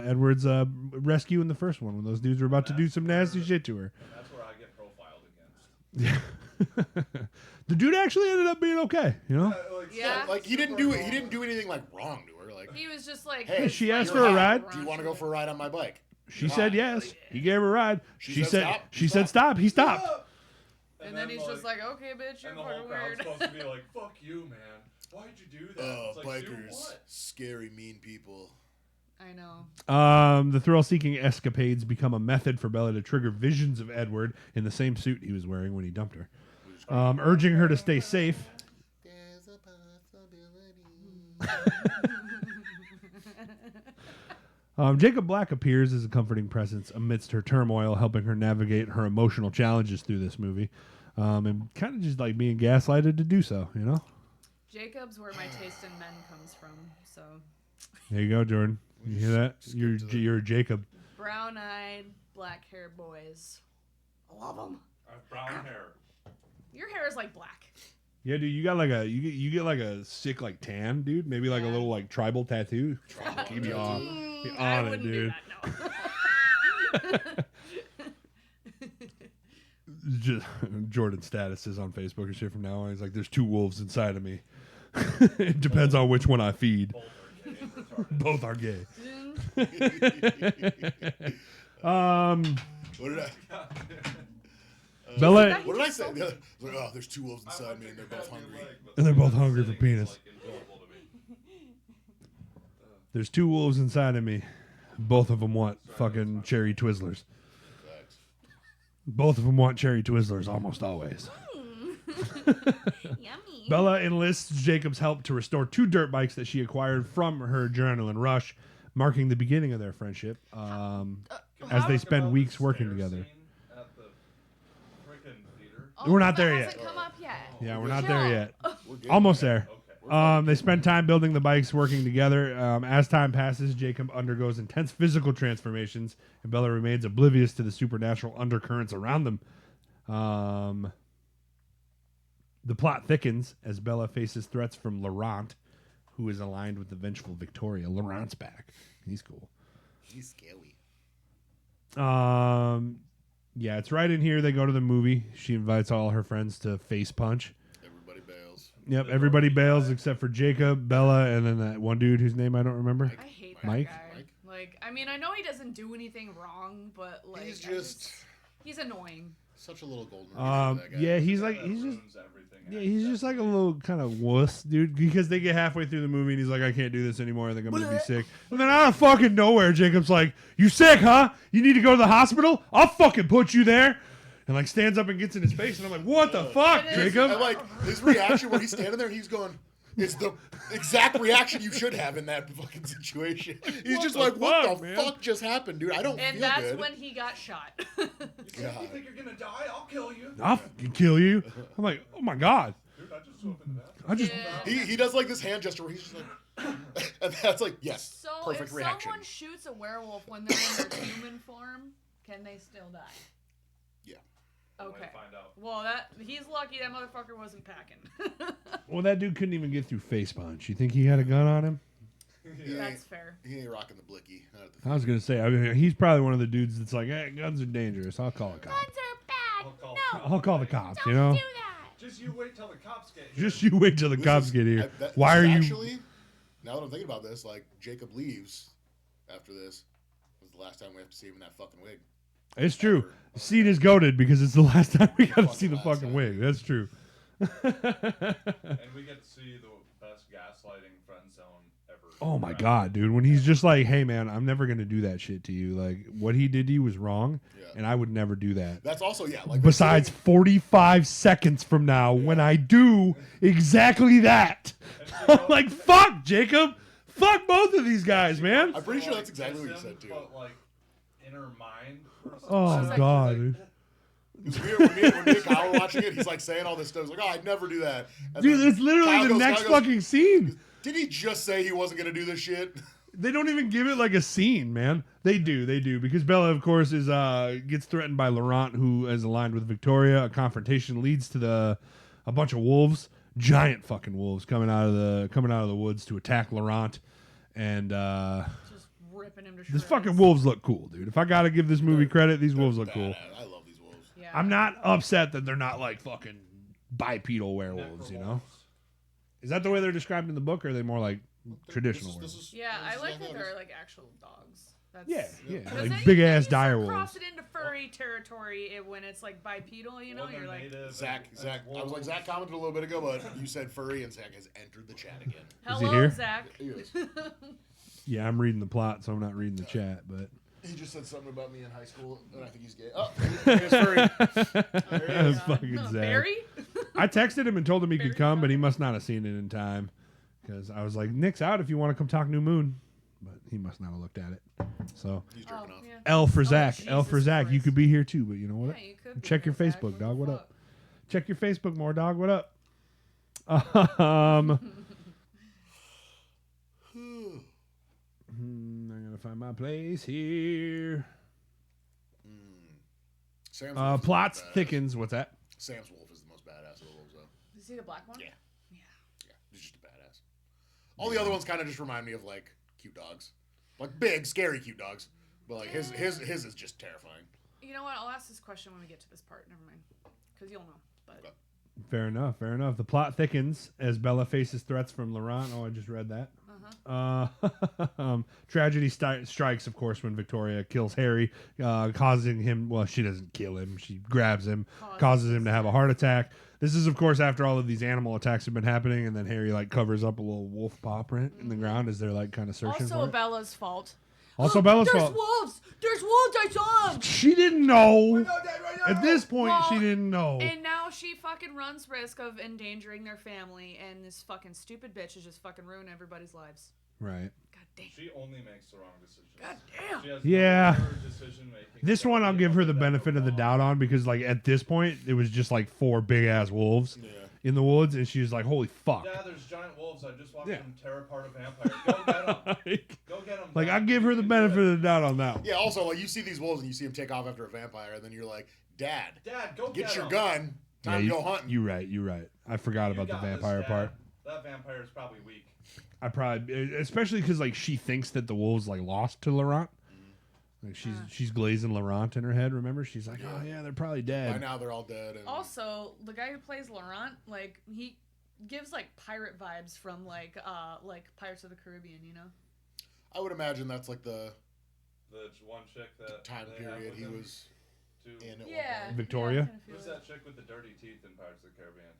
Edward's rescue in the first one when those dudes were about to do some nasty shit to her. And that's where I get profiled against. The dude actually ended up being okay, you know? Yeah. Like he didn't do it. He didn't do anything like wrong to her. Like He was just like. Hey, she asked you're for a hot. ride. Do you want to go for a ride on my bike? She said yes. He gave her a ride. She said stop. She said stop. He stopped. And then he's just like, okay, bitch, you're And the whole fucking crowd's weird. supposed to be like, fuck you, man. Why'd you do that? Oh, It's like, do bikers, what? scary, mean people. I know. The thrill-seeking escapades become a method for Bella to trigger visions of Edward in the same suit he was wearing when he dumped her, urging her to stay safe. There's a possibility. Jacob Black appears as a comforting presence amidst her turmoil, helping her navigate her emotional challenges through this movie, and kind of just like being gaslighted to do so, you know? Jacob's where my taste in men comes from. So There you go, Jordan. You hear that? skip You're to the- you're a Jacob. brown-eyed, black-haired boys. I love them. I have brown hair. Your hair is like black. Yeah, dude, you got like you get like a sick like tan, dude. Maybe like a Yeah. little like tribal tattoo. Keep you on, be I on it, wouldn't dude. do that, no. Just Jordan status is on Facebook and shit from now on. He's like, "There's two wolves inside of me. It depends on which one I feed. Both are gay and retarded. Both are gay." What did I? Bella, What did I say? The other- like, oh, there's two wolves inside me, and they're both hungry. And they're both hungry for penis. there's two wolves inside of me. Both of them want fucking cherry Twizzlers. Facts. Both of them want cherry Twizzlers almost always. Yummy. Bella enlists Jacob's help to restore two dirt bikes that she acquired from her adrenaline rush, marking the beginning of their friendship. As they spend weeks working together. At the frickin' theater. We're not there that yet. hasn't come up yet. Yeah, we're not Chill. there yet. We're good. Almost there. Okay. They spend time building the bikes, working together. As time passes, Jacob undergoes intense physical transformations, and Bella remains oblivious to the supernatural undercurrents around them. The plot thickens as Bella faces threats from Laurent, who is aligned with the vengeful Victoria. Laurent's back. He's cool. He's scary. Yeah, it's right in here. They go to the movie. She invites all her friends to face punch. Everybody bails. Yep, everybody bails except for Jacob, Bella, and then that one dude whose name I don't remember. I hate Mike? that guy. Mike? Like, I mean, I know he doesn't do anything wrong, but like, He's I just. He's annoying. Such a little golden retriever, that guy. Yeah, he's That like he's just. ruins everything. Yeah, he's just like a little kind of wuss, dude. Because they get halfway through the movie and he's like, I can't do this anymore. I think I'm gonna be sick. And then out of fucking nowhere, Jacob's like, you sick, huh? You need to go to the hospital? I'll fucking put you there. And like stands up and gets in his face, and I'm like, what the fuck, Jacob? And like his reaction when he's standing there, he's going, it's the exact reaction you should have in that fucking situation. He's just like, what the fuck just happened, dude? I don't feel good. And that's when he got shot. You think you're gonna die? I'll kill you. I'll fucking kill you. I'm like, oh my god. Dude, I just opened that. I just He does like this hand gesture where he's just like, and that's like, yes, So perfect if reaction. someone shoots a werewolf when they're in their human form, can they still die? Yeah. Okay. Find out. Well, he's lucky that motherfucker wasn't packing. well, that dude couldn't even get through face punch. You think he had a gun on him? That's fair. He ain't rocking the blicky. Not at the I was gonna say, I mean, he's probably one of the dudes that's like, hey, guns are dangerous. I'll call a cop. Guns are bad. I'll call the cops. Don't You know, do that. Just you wait till the cops get here. just you wait till the This cops is- get here. that- Why this are is you? Actually, now that I'm thinking about this, like Jacob leaves after this. Was the last time we have to see him in that fucking wig. It's true. The scene is goated because it's the last time we got to Fucking see the last fucking time. wig. That's true. And we get to see the best gaslighting friend zone ever. Oh my Right. god, dude! When he's just like, "Hey, man, I'm never gonna do that shit to you. Like, what he did to you was wrong, Yeah. and I would never do that." That's also like. Besides, 45 seconds from now, when I do exactly that, I'm like, "Fuck, Jacob, fuck both of these guys, man." I'm pretty sure that's exactly what you Kiss said too. him, But like in her mind. Or something. Oh She's like- god, dude. Because when me and Kyle were watching it, he's like saying all this stuff. He's like, "Oh, I'd never do that." And Dude, then it's literally Kyle the goes- next Kyle goes, fucking scene. Did he just say he wasn't gonna do this shit? They don't even give it like a scene, man. They do, because Bella, of course, is gets threatened by Laurent, who is aligned with Victoria. A confrontation leads to a bunch of wolves, giant fucking wolves, coming out of the woods to attack Laurent, and Just ripping him to shreds. these fucking wolves look cool, dude. If I gotta give this movie credit, these wolves look cool. I love these wolves. Yeah. I'm not upset that they're not like fucking bipedal werewolves, you know? Is that the way they're described in the book, or are they more like traditional werewolves? Yeah, I like that they're they're like actual dogs. That's, Yeah, Because like they- big ass you dire start wolves. crossing into furry territory when it's like bipedal, you know, When you're they're like, native Zach. and I was like, wolves. Zach commented a little bit ago, but you said furry, and Zach has entered the chat again. Is he hello, here? Zach. He is. Yeah, I'm reading the plot, so I'm not reading the chat, but He just said something about me in high school, and I think he's gay. Oh, there's furry. There he is. fucking No, Zach. Barry? I texted him and told him he could Very come, but he funny. must not have seen it in time. Because I was like, Nick's out if you want to come talk New Moon. But he must not have looked at it. So, He's Oh, jerking off. yeah. L for Zach. L for Jesus Zach. You Christ. could be here too, but you know what? Yeah, you could be Check your there, Zach. Facebook, the dog. What fuck? up? Check your Facebook more, dog. What up? I gotta find my place here. Sam's wolf is the Plots most badass. thickens. What's that? Sam's wolf is the most badass of the wolves, though. Is he the black one? Yeah. Yeah, he's just a badass. All the other ones kind of just remind me of like cute dogs, like big, scary cute dogs. But like his is just terrifying. You know what? I'll ask this question when we get to this part. Never mind. Because you'll know. But Okay. Fair enough. Fair enough. The plot thickens as Bella faces threats from Laurent. Oh, I just read that. Tragedy strikes, of course, when Victoria kills Harry, causing him. Well, she doesn't kill him. She grabs him, causes him to have a heart attack. This is, of course, after all of these animal attacks have been happening, and then Harry like covers up a little wolf paw print in the ground as they're like kind of searching also for it. Bella's fault. Also, Bella's There's fault. wolves! There's wolves! I saw them! She didn't know. At this point, Well, she didn't know. And now she fucking runs risk of endangering their family, and this fucking stupid bitch is just fucking ruining everybody's lives. Right. God damn. She only makes the wrong decisions. God damn. She has Yeah. no clear decision-making This one I'll ability give her the other than benefit of the wrong. doubt on because, like, at this point, it was just like 4 big ass wolves Yeah. in the woods, and she was like, "Holy fuck!" Yeah, there's giant wolves. I just watched Yeah. them tear apart a vampire. Go get them. like, Go get them. I give her the benefit of the doubt on that one. Yeah. Also, like you see these wolves and you see them take off after a vampire, and then you're like, Dad, Dad, go get your 'em. gun. Time to you, go hunting. You're right. You're right. I forgot You about the got this, vampire Dad. part. That vampire is probably weak. I probably, especially because like she thinks that the wolves like lost to Laurent. Like she's glazing Laurent in her head. Remember, she's like, "Oh yeah, they're probably By dead." now they're all dead. And Also, the guy who plays Laurent, like, he gives, like, pirate vibes from, like Pirates of the Caribbean, you know? I would imagine that's like the The one chick that time they have period with he him. was too. in at Yeah. one point. Victoria? Yeah, I kinda feel Who's it. that chick with the dirty teeth in Pirates of the Caribbean?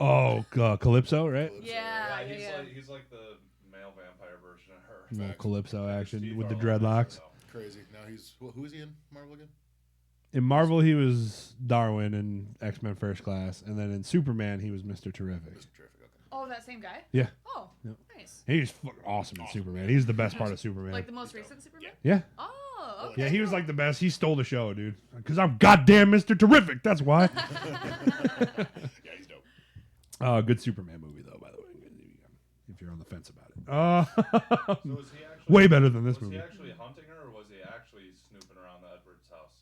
Oh, Calypso, right? Calypso. Yeah, he's yeah. he's like the male vampire version of her. Little Facts. Calypso His action teeth with the are a lot dreadlocks. nicer, though. Crazy. Now he's who is he in Marvel again? In Marvel, he was Darwin in X-Men First Class, and then in Superman, he was Mr. Terrific. Mr. Terrific. Okay. Oh, that same guy? Yeah. Oh, Yep. nice. He's fucking awesome in Superman. He's the best part of Superman. Like the most recent Superman? Yeah. Oh, okay. Yeah, he was like the best. He stole the show, dude. Because I'm goddamn Mr. Terrific. That's why. Yeah, he's dope. Good Superman movie, though, by the way. If you're on the fence about it. So was he actually Way better than this was movie. he actually hunting her, or was he actually snooping around the Edwards house?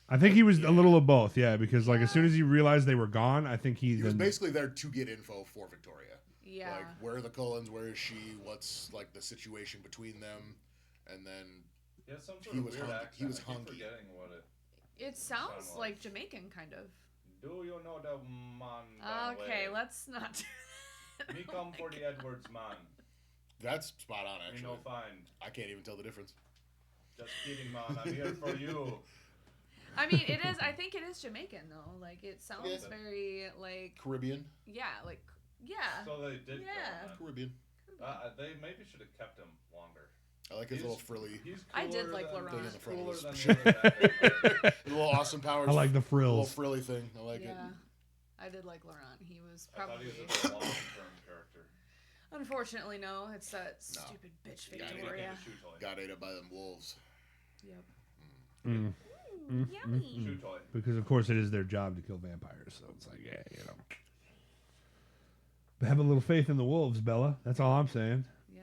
I think he was a little of both, yeah. Because like as soon as he realized they were gone, I think He was basically there to get info for Victoria. Yeah. Like, where are the Cullens? Where is she? What's like the situation between them? And then He has some sort He of was weird hunky- accent. he was I keep hunky. forgetting what it. It sounds Sound like like- Jamaican, kind of. Do you know the man? Okay, let's not do that. Me come for the Edwards man. that's spot on, Me actually. no find. I can't even tell the difference. Just kidding, man. I'm here for you. I mean, it is. I think it is Jamaican though. Like it sounds Yeah. very like Caribbean. yeah, like yeah. So they did. Yeah. Kill him, Caribbean. then. They maybe should have kept him longer. I like his He's- little frilly. He's I did cooler like than- Laurent. he's Thing in the front of cooler his than shirt. the other guy. The little Austin Powers. I like the little frills. frilly thing. I like yeah. it. I did like Laurent. He was I thought probably. he was a long-term character. Unfortunately, no. It's that No. stupid bitch Yeah, he Victoria. Shoe toy. Got ate up by them wolves. Yep. Mm. Yummy. Shoe toy. Because of course it is their job to kill vampires, so it's like, yeah, you know. But have a little faith in the wolves, Bella. That's all I'm saying. Yeah.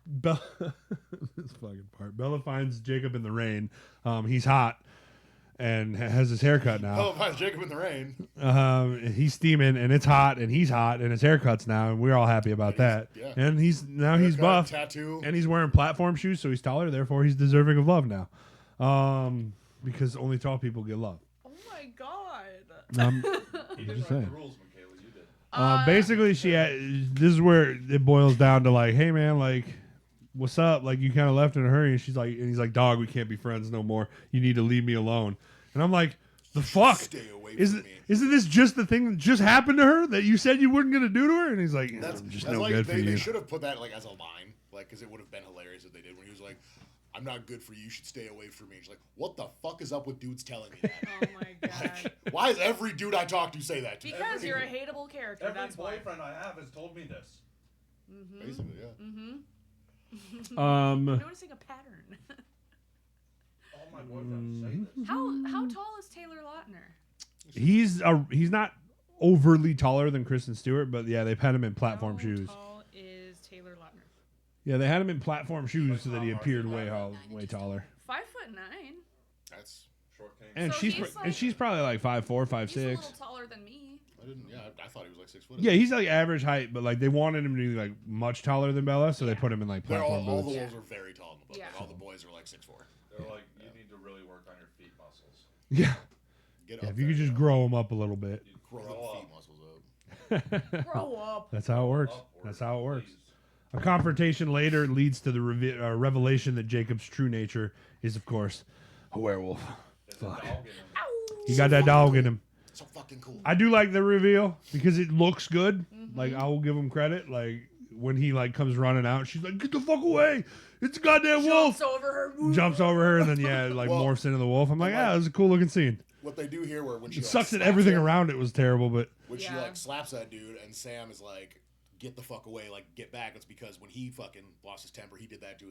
Bella, this fucking part. Bella finds Jacob in the rain. He's hot and has his haircut now. Oh, finds Jacob in the rain. He's steaming and it's hot and he's hot and his haircut's now and we're all happy about that. Yeah. And he's Haircut, buff Tattoo. and he's wearing platform shoes, so he's taller. Therefore, he's deserving of love now. Because only tall people get love. Oh my god. He I'm didn't just write saying. the rules, Michaela. You did. Basically, this is where it boils down to like, hey man, like, what's up? Like, you kind of left in a hurry, and he's like, dog, we can't be friends no more. You need to leave me alone. And I'm like, the fuck? Stay away Isn't from me. isn't this just the thing that just happened to her that you said you weren't gonna do to her? And he's like, That's I'm just that's no like good for they you. should have put that like as a line, like because it would have been hilarious if they did when he was like, "I'm not good for you. You should stay away from me." And she's like, "What the fuck is up with dudes telling me that?" Oh my god. Why does every dude I talk to say that to me? Because you're a hateable character. Every That's why. boyfriend I have has told me this. Basically, yeah. Noticing a pattern. All my boyfriends say this. How tall is Taylor Lautner? He's not overly taller than Kristen Stewart, but yeah, they've had him in platform How shoes. tall is Taylor Lautner? Yeah, they had him in platform shoes Like so that Tom he Hardy, appeared right? way taller. 5'9". That's Short king. And So she's he's and she's probably like 5'4", 5'6". He's a little taller than me. I didn't. Yeah, I thought he was like 6 foot. Yeah, he's like average height, but like they wanted him to be like much taller than Bella, so they put him in like They're platform all the boots. wolves are very tall in the book. Yeah. Like, all the boys are like 6'4". They're like, you need to really work on your feet muscles. Yeah, Get yeah. up If you there, could just yeah. grow them up a little bit. You grow grow the up. feet muscles up. Grow up. That's how it works. Upward, That's how it works. please. A confrontation later leads to the revelation that Jacob's true nature is, of course, a werewolf. There's a Fuck. dog in him. He got that dog in him. So fucking cool. I do like the reveal because it looks good. Mm-hmm. Like I will give him credit. Like when he like comes running out, she's like, "Get the fuck away! It's a goddamn wolf!" Jumps over her. Jumps over her and then like Well, morphs into the wolf. I'm like, like- yeah, it was a cool looking scene. What they do here, where when she It like, sucks that slaps everything him, around it was terrible, but when she Yeah. like slaps that dude, and Sam is like, "Get the fuck away!" Like, get back. It's because when he fucking lost his temper, he did that to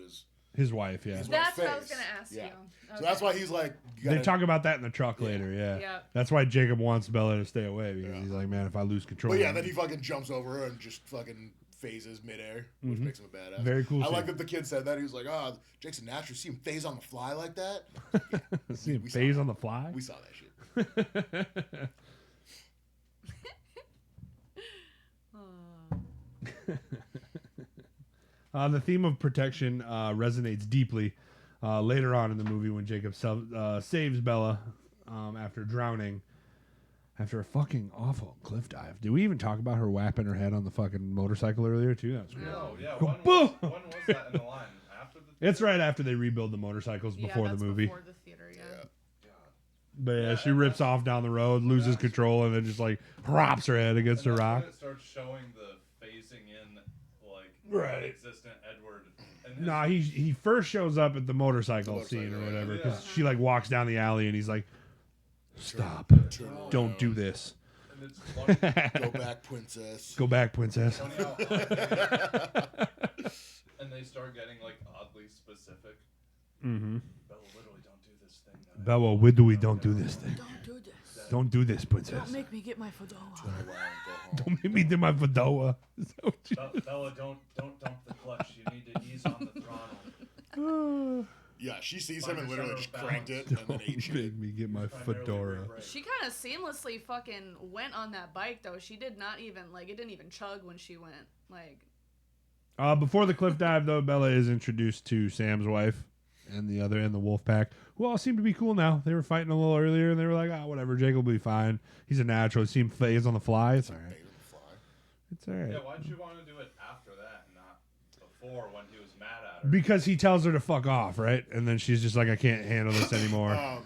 his wife, yeah. His That's what I face. was gonna ask Yeah. you. So that's why he's like, you They gotta- talk about that in the truck later, yeah. Yep. That's why Jacob wants Bella to stay away because Yeah. he's like, man, if I lose control. But yeah, then he fucking jumps over her and just fucking phases midair, which makes him a badass. Mm-hmm. Very cool I like scene. that the kid said that. He was like, "Oh, Jackson Natural, see him phase on the fly like that." See him we saw phase that. on the fly. We saw that shit. The theme of protection resonates deeply later on in the movie when Jacob saves Bella after drowning after a fucking awful cliff dive. Did we even talk about her whapping her head on the fucking motorcycle earlier too? That's weird. No, yeah. Go When boom! was that in the line? After the It's right after they rebuild the motorcycles before that's the movie. Before the theater, yeah. But yeah, she rips off down the road, loses control, and then just like whops her head against a And that's rock. when it starts showing the phasing in, like, Right. existent Edward. And his, Nah, he first shows up at the motorcycle The scene or motorcycle, whatever yeah. because she like walks down the alley and he's like, "Stop! Turn around. Don't do this. and it's funny. Go back, princess. Go back, princess." funny how oddly- and they start getting, like, oddly specific. Mm-hmm. Bella, literally, don't do this thing. that I Bella, do. Widowy, don't do this thing. Don't do this. Don't do this, princess. Don't make me get my fedora. Turn around, go home. Don't make me do my fedora. Is that what you- Bella, don't dump the clutch. You need to ease on the throttle. Yeah, she sees Find him and your literally center just of cranked it and then ate Don't shit. make me get my Primarily fedora. rear brake. She kind of seamlessly fucking went on that bike though. She did not even like it didn't even chug when she went. Like Before the cliff dive, though, Bella is introduced to Sam's wife and the wolf pack, who all seem to be cool now. They were fighting a little earlier, and they were like, whatever, Jake will be fine. He's a natural. You see him phase on the fly. It's all right. Made him fly. It's all right. Yeah, why'd you want to do it after that and not before when he was mad at her? Because he tells her to fuck off, right? And then she's just like, I can't handle this anymore.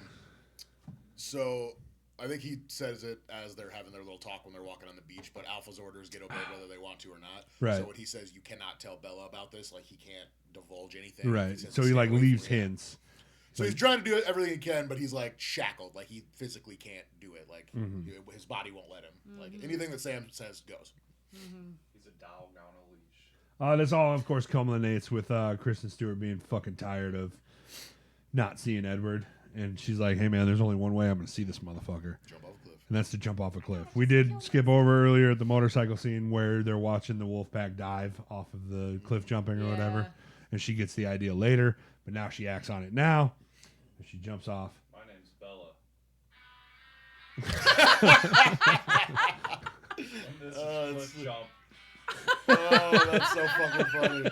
So I think he says it as they're having their little talk when they're walking on the beach, but Alpha's orders get obeyed whether they want to or not. Right. So when he says you cannot tell Bella about this, like he can't divulge anything. Right. says So to he stay like away from leaves it. hints. So he's trying to do everything he can, but he's like shackled. Like he physically can't do it. Like Mm-hmm. his body won't let him. Like anything that Sam says goes. He's a dog on a leash. This all, of course, culminates with Kristen Stewart being fucking tired of not seeing Edward. And she's like, hey, man, there's only one way I'm going to see this motherfucker. Jump off a cliff. And that's to jump off a cliff. We did skip over earlier at the motorcycle scene where they're watching the wolf pack dive off of the cliff jumping or whatever. Yeah. And she gets the idea later, but now she acts on it now. And she jumps off. My name's Bella. And this is cliff jump. Oh, that's so fucking funny.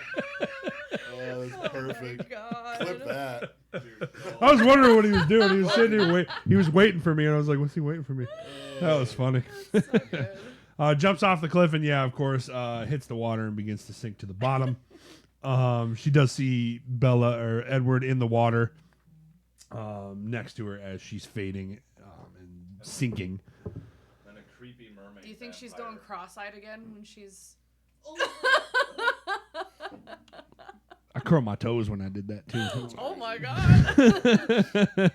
Oh, that's perfect. God. Clip that. Dude, I was wondering what he was doing. He was sitting here he was waiting for me, and I was like, what's he waiting for me? That was funny. So good. Jumps off the cliff and of course, hits the water and begins to sink to the bottom. She does see Bella or Edward in the water next to her as she's fading and sinking. and a creepy mermaid. Do you think she's vampire. going cross-eyed again when she's? I curled my toes when I did that too. Oh my god. And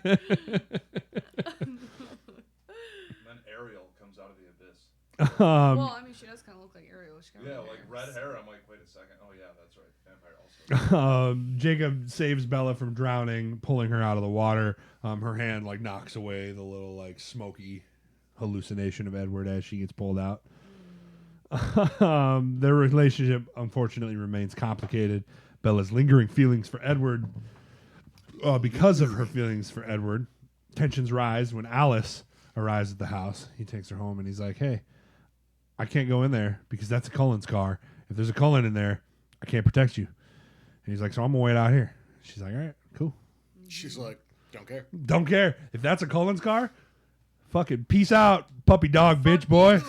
then Ariel comes out of the abyss. Well, I mean, she does kind of look like Ariel. She got Yeah, red like hair. red hair. I'm like, wait a second. Oh yeah, that's right. Vampire also. Jacob saves Bella from drowning, pulling her out of the water. Her hand like knocks away the little like smoky hallucination of Edward as she gets pulled out. Their relationship unfortunately remains complicated. Bella's lingering feelings for Edward, because of her feelings for Edward, tensions rise when Alice arrives at the house. He takes her home and he's like, hey, I can't go in there because that's a Cullen's car. If there's a Cullen in there, I can't protect you. And he's like, so I'm going to wait out here. She's like, all right, cool. She's like, don't care. Don't care. If that's a Cullen's car, fucking peace out, puppy dog bitch boy.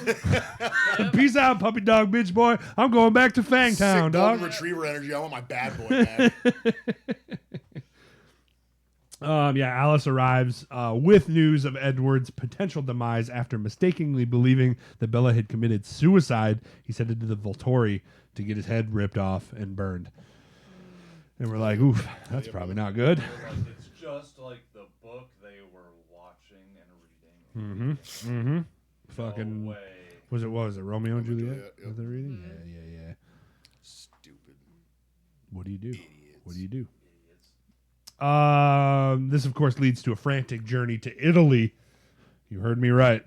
Peace out, puppy dog bitch boy. I'm going back to Fangtown, Sick golden dog. retriever energy. I want my bad boy back. Alice arrives with news of Edward's potential demise after mistakenly believing that Bella had committed suicide. He's headed to the Volturi to get his head ripped off and burned. And we're like, oof, that's probably not good. They're like, it's just like the book they were watching and reading. Mm-hmm. Fucking, No way. what was it Romeo and Juliet? Juliet, yep. Was they reading? Yeah. Stupid What do you do? idiots. What do you do? Idiots. This, of course, leads to a frantic journey to Italy. You heard me right.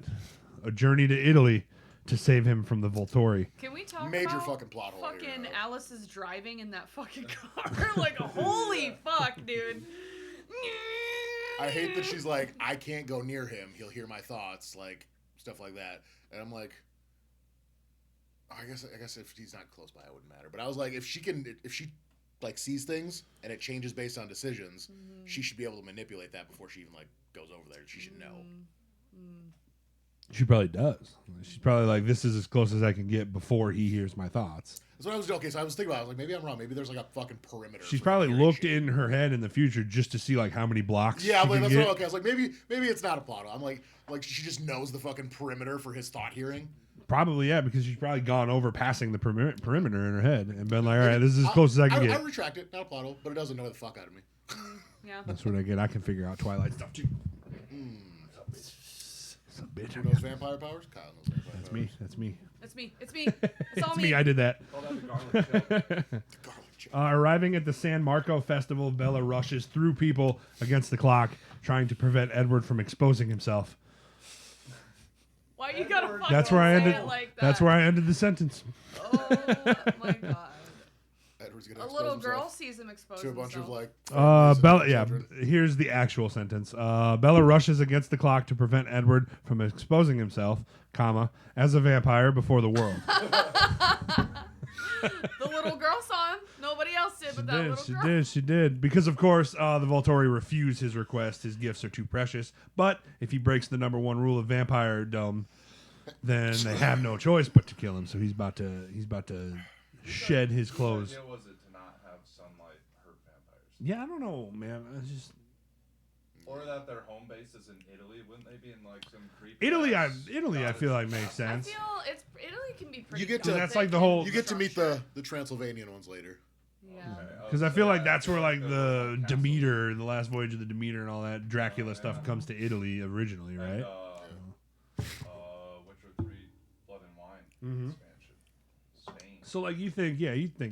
A journey to Italy to save him from the Volturi. Can we talk Major about fucking plot hole here, fucking though. Alice's driving in that fucking car? Like, holy fuck, dude. I hate that she's like, I can't go near him. He'll hear my thoughts, like stuff like that. And I'm like, I guess if he's not close by, it wouldn't matter. But I was like, if she like sees things and it changes based on decisions, she should be able to manipulate that before she even like goes over there. She should know. She probably does. She's probably like, this is as close as I can get before he hears my thoughts. That's what I was okay. So I was thinking about. I was like, maybe I'm wrong. Maybe there's like a fucking perimeter. She's for probably hearing looked shit. in her head in the future just to see like how many blocks. Yeah, she but can that's get. what, okay. I was like, maybe it's not a plot. I'm like she just knows the fucking perimeter for his thought hearing. Probably, yeah, because she's probably gone over passing the perimeter in her head and been like, all right, this is as close as I can I get. retract it. Not a plot hole, but it does annoy the fuck out of me. Yeah. That's what I get. I can figure out Twilight stuff too. Some bitch. Who knows vampire powers? Kyle knows vampire That's powers. me. That's me. It's me. It's me. It's all It's me. me. I did that. Call that the garlic shell. The garlic chicken. Arriving at the San Marco Festival, Bella rushes through people against the clock, trying to prevent Edward from exposing himself. Why you gotta fucking That's where I say ended. it like that? That's where I ended the sentence. Oh my god. Edward's gonna A expose little himself girl sees him expose to a bunch himself. of like. Bella. families Yeah. and children. Here's the actual sentence. Bella rushes against the clock to prevent Edward from exposing himself, comma, as a vampire before the world. The little girl saw him. Nobody else did, but that little girl. She did. Because, of course, the Volturi refused his request. His gifts are too precious. But if he breaks the number one rule of vampiredom, then they have no choice but to kill him. So he's about to shed his clothes. Whose idea was it to not have sunlight hurt vampires? Yeah, I don't know, man. I just Or that their home base is in Italy? Wouldn't they be in like some creepy? Italy. ass I feel like makes I sense. feel Italy can be pretty. You get to- gothic That's like the whole- You get to meet the Transylvanian ones later. Yeah. Because I feel like that's where like the Demeter, the last voyage of the Demeter, and all that Dracula stuff comes to Italy originally, right? And, Witcher 3 Blood and Wine expansion. Spain. So like you think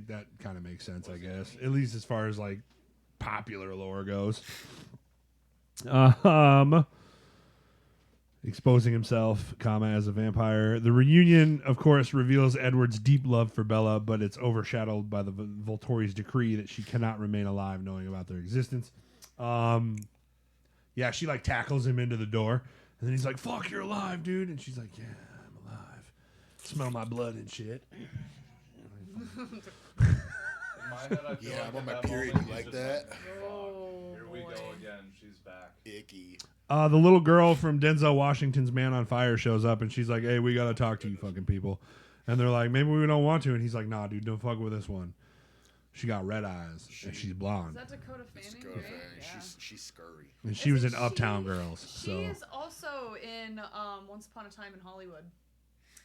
that kind of makes sense, I guess. At least as far as like popular lore goes. Exposing himself, comma, as a vampire. The reunion, of course, reveals Edward's deep love for Bella, but it's overshadowed by the Volturi's decree that she cannot remain alive knowing about their existence. Yeah, she like tackles him into the door, and then he's like, "Fuck, you're alive, dude!" And she's like, "Yeah, I'm alive. Smell my blood and shit." In my head, I feel Yeah, like I'm on at my that period. moment, You he's like just that? "Fuck, Oh, here we boy. go again. She's back." Icky. The little girl from Denzel Washington's Man on Fire shows up, and she's like, "Hey, we gotta talk to you fucking people." And they're like, "Maybe we don't want to." And he's like, "Nah, dude, don't fuck with this one. She got red eyes, and she's Is blonde, that Dakota Fanning? Dakota Right? Fanning. Yeah. She's scurry. and she was in Isn't Uptown she- Girls." So She's also in Once Upon a Time in Hollywood.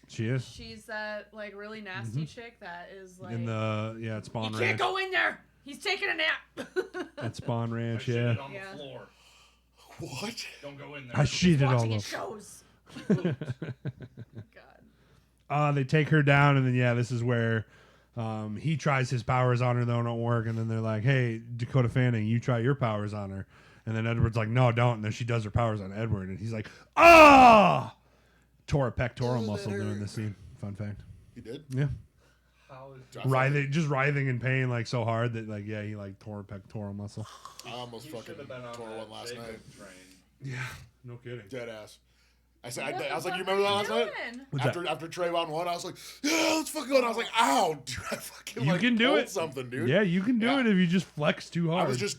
she is She's that like really nasty chick that is like in the at you Spawn can't Ranch. go in there. He's taking a nap. At Spawn I Ranch, shit yeah. it on Yeah. the floor. What? Don't go in there. I shit it all Watching over. his shows. God. They take her down, and then this is where he tries his powers on her, though don't work. And then they're like, "Hey, Dakota Fanning, you try your powers on her." And then Edward's like, "No, don't." And then she does her powers on Edward, and he's like, "Ah!" Tore a pectoral muscle during this scene. Fun fact. He did? Yeah, How is writhing in pain like so hard that he like tore a pectoral muscle. I almost he fucking should have been on tore that one last Jacob night. train. Yeah, no kidding. Dead ass. I said, What I the was like, fuck you remember that are last you night? doing? What's that? After Trayvon won, I was like, yeah, let's fucking go. And I was like, ow, dude, I fucking You like, can do pulled it. something, dude. Yeah, you can do Yeah. it if you just flex too hard. I was just,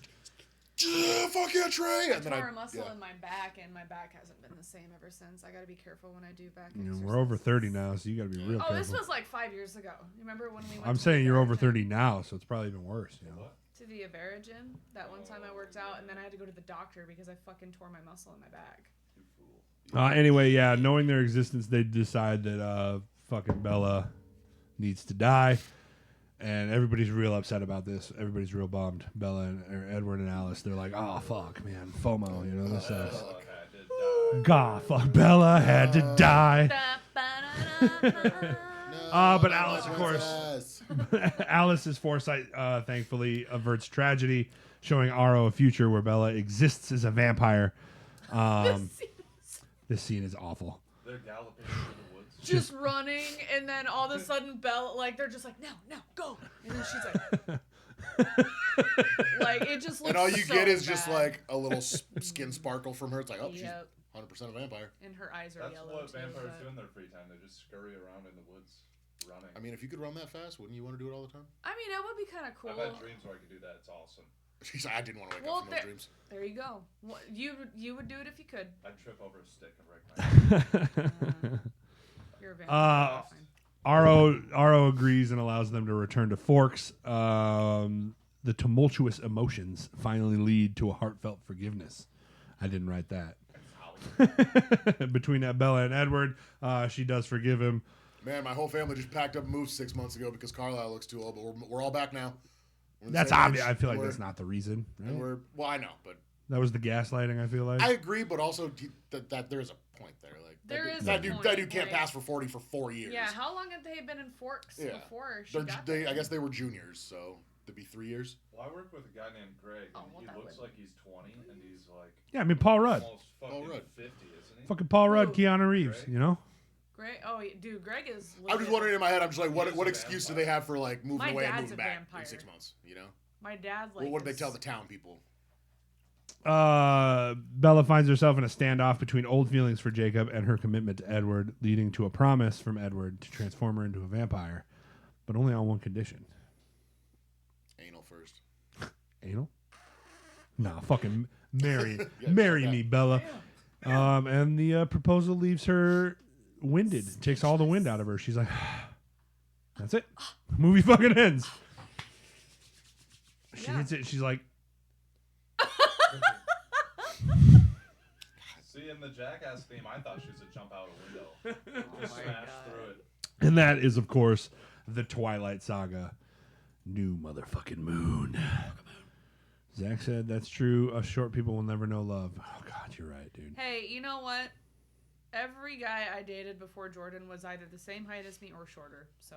yeah, fuck yeah, Trey. And then Tore I, a muscle yeah. in my back, and my back hasn't been the same ever since. I gotta be careful when I do back. We're over 30 now, so you got to be real Oh, careful. this was like 5 years ago. You remember when we went? I'm to saying the you're over Averagen? 30 now, so it's probably even worse. You know? To the Averagen, that one time I worked out, and then I had to go to the doctor because I fucking tore my muscle in my back. You fool. Anyway, knowing their existence, they decide that fucking Bella needs to die, and everybody's real upset about this. Everybody's real bummed. Bella and Edward and Alice, they're like, "Oh fuck, man, FOMO, you know this sucks." Bella had to die. God, fuck, Bella had to die. But No, Alice, of that's course, ass. Alice's foresight, thankfully, averts tragedy, showing Aro a future where Bella exists as a vampire. This scene is awful. They're galloping through the woods. Just running, and then all of a sudden, Belle, like they're just like, no, go, and then she's like, it just looks. And all you so get is just bad. like a little skin sparkle from her. It's like, oh, Yep. she's 100% a vampire. And her eyes are That's yellow what too. vampires but- do in their free time. They just scurry around in the woods, running. I mean, if you could run that fast, wouldn't you want to do it all the time? I mean, it would be kind of cool. I've had dreams where I could do that. It's awesome. She's like, I didn't want to wake Well, up from those dreams. There you go. You would do it if you could. I'd trip over a stick and break my neck. You're a vampire. Fine. Aro agrees and allows them to return to Forks. The tumultuous emotions finally lead to a heartfelt forgiveness. I didn't write that. Between Bella and Edward, she does forgive him. Man, my whole family just packed up and moved 6 months ago because Carlisle looks too old, but we're all back now. That's obvious. I feel like that's not the reason. Right? And well, I know, but that was the gaslighting, I feel like. I agree, but also that there is a point there. Like that dude can't pass for 40 for 4 years. Yeah, how long had they been in Forks before she got they there? I guess they were juniors, so it'd be 3 years. Well, I work with a guy named Greg, and he looks like he's 20, and he's like... Yeah, I mean, Paul Rudd. Almost fucking 50, isn't he? Fucking Paul Rudd, Ooh. Keanu Reeves, Greg? you know? Greg, dude, Greg is. I'm just wondering in my head. I'm just like, what a excuse do they have for like moving My away and dad's moving a back vampire. in 6 months? You know. My dad's like. What did they tell the town people? Bella finds herself in a standoff between old feelings for Jacob and her commitment to Edward, leading to a promise from Edward to transform her into a vampire, but only on one condition. Anal first. Anal? Nah, fucking marry Yeah, me, Bella. And the proposal leaves her winded. It takes all the wind out of her. She's like, that's it. Movie fucking ends. She hits it. She's like, See, in the Jackass theme, I thought she was a jump out a window. Just smash through it. and that is, of course, the Twilight Saga. New motherfucking moon. Zach said, that's true. Us short people will never know love. Oh, God, you're right, dude. Hey, you know what? Every guy I dated before Jordan was either the same height as me or shorter. So.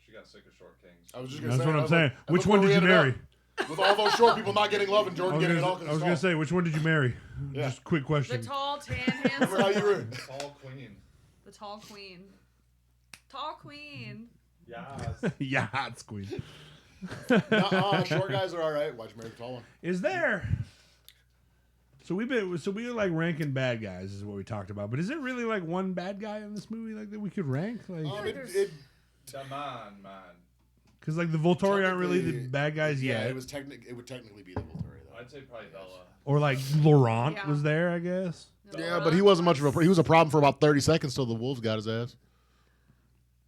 She got sick of short kings. I was just gonna That's say. what I'm saying. And Which look one where did we you ended marry? up. With all those short people not getting love and Jordan getting it all. I was going to say, which one did you marry? Yeah. Just quick question. The tall, tan, Remember how handsome. you were? one. Tall queen. The tall queen. Tall queen. Yes. Yeah, it's queen. Short guys are all right. Why'd you marry the tall one? Is there? So we were like ranking bad guys is what we talked about. But is there really like one bad guy in this movie like that we could rank? Like, Come on, man. because like the Volturi aren't really the bad guys Yeah, yet. it would technically be the Volturi though. I'd say probably Bella. Or like Laurent Yeah. was there, I guess. Yeah, but he wasn't much of a. He was a problem for about 30 seconds till the wolves got his ass.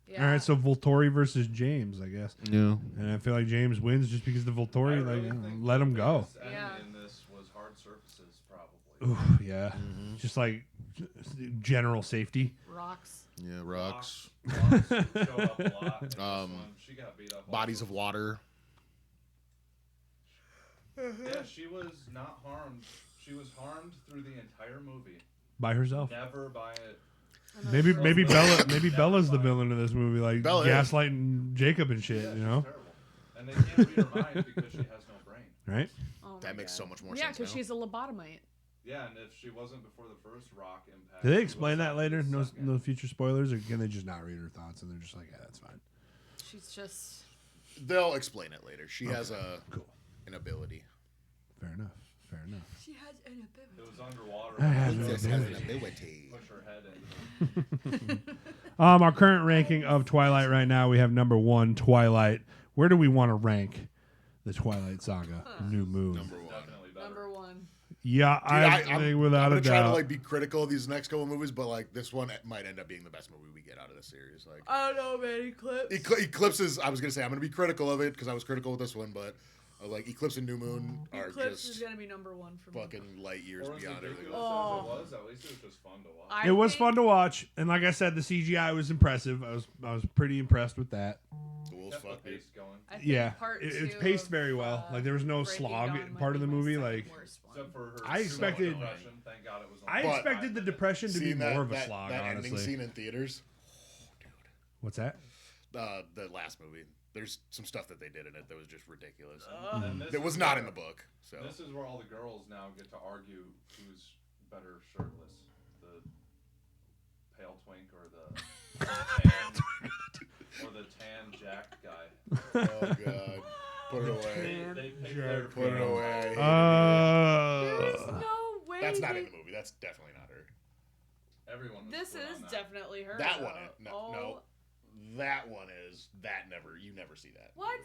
Yeah. All right, so Volturi versus James, I guess. Yeah. And I feel like James wins just because the Volturi, I really like, think let him the go. biggest enemy Yeah. in this was hard surfaces, probably. Ooh, yeah. Just like general safety. Rocks. Yeah, rocks. Rocks showed up a lot. In this one. She got beat up. all Bodies over. of water. Yeah, she was not harmed. She was harmed through the entire movie. By herself. Never by it. Maybe Bella Never Bella's the by it. villain of this movie, like Bella is. gaslighting Jacob and shit, Yeah, you know? she's terrible. And they can't read her mind because she has no brain. Right? Oh That my makes God. so much more Yeah, sense. because now. she's a lobotomite. Yeah, and if she wasn't before the first rock impact. Did they she explain was that on later? the No, second. no future spoilers, or can they just not read her thoughts and they're just like, yeah, that's fine. She's just. They'll explain it later. She has Cool. an ability. Fair enough. She has an It was underwater. I have She no was ability. ability. Push her head in. Our current ranking of Twilight right now, we have number 1, Twilight. Where do we want to rank the Twilight Saga, New Moon? Number one. Definitely better. Number 1. Yeah, I think without I'm a gonna try to doubt. like be critical of these next couple movies, but like this one might end up being the best movie we get out of this series. Like I don't know, man. Eclipse. Eclipse is. I was gonna say I'm gonna be critical of it because I was critical with this one, but like Eclipse and New Moon are Eclipse just is gonna be number 1 for me. fucking light years Or as beyond ridiculous everything. as else. it was, at least it was just fun to watch. I It was think- fun to watch, and like I said, the CGI was impressive. I was pretty impressed with that. The wolves Kept the fuck, dude. pace going. I think Yeah, part it's 2 paced of, very well. Like there was no Breaking slog Dawn part of might the be my movie. second Like worst one. Except for her. I expected- depression. Thank God it was. I only expected 5 the minutes. depression to be Seeing more of a that slog. that ending Honestly, scene in theaters. what's that? The last movie. There's some stuff that they did in it that was just ridiculous. And this It was is not where- in the book. So This is where all the girls now get to argue who's better shirtless, the pale twink or the tan jacked guy. oh god, put it away. They pick their Put it away. There's no way. That's not in they- the movie. That's definitely not her. Everyone. was This split on is that. definitely her. That though. one, no. That one is that never. You never see that. What?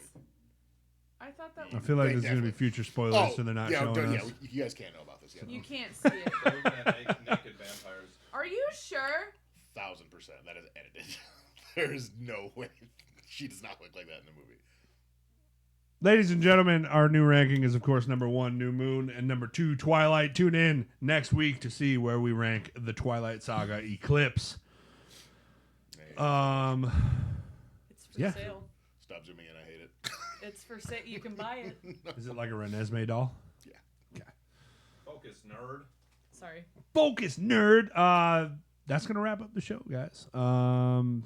I thought that I feel like They there's going to be definitely- future spoilers, so they're not showing us. you guys can't know about this yet. you can't see it. They're looking at naked vampires. Are you sure? 1000%. That is edited. There is no way. She does not look like that in the movie. Ladies and gentlemen, our new ranking is, of course, number 1, New Moon, and number 2, Twilight. Tune in next week to see where we rank the Twilight Saga Eclipse. It's for Yeah. sale. Stop zooming in. I hate it. It's for sale. You can buy it. Is it like a Renesmee doll? Yeah. Okay. Focus, nerd. Sorry. Focus, nerd. That's going to wrap up the show, guys.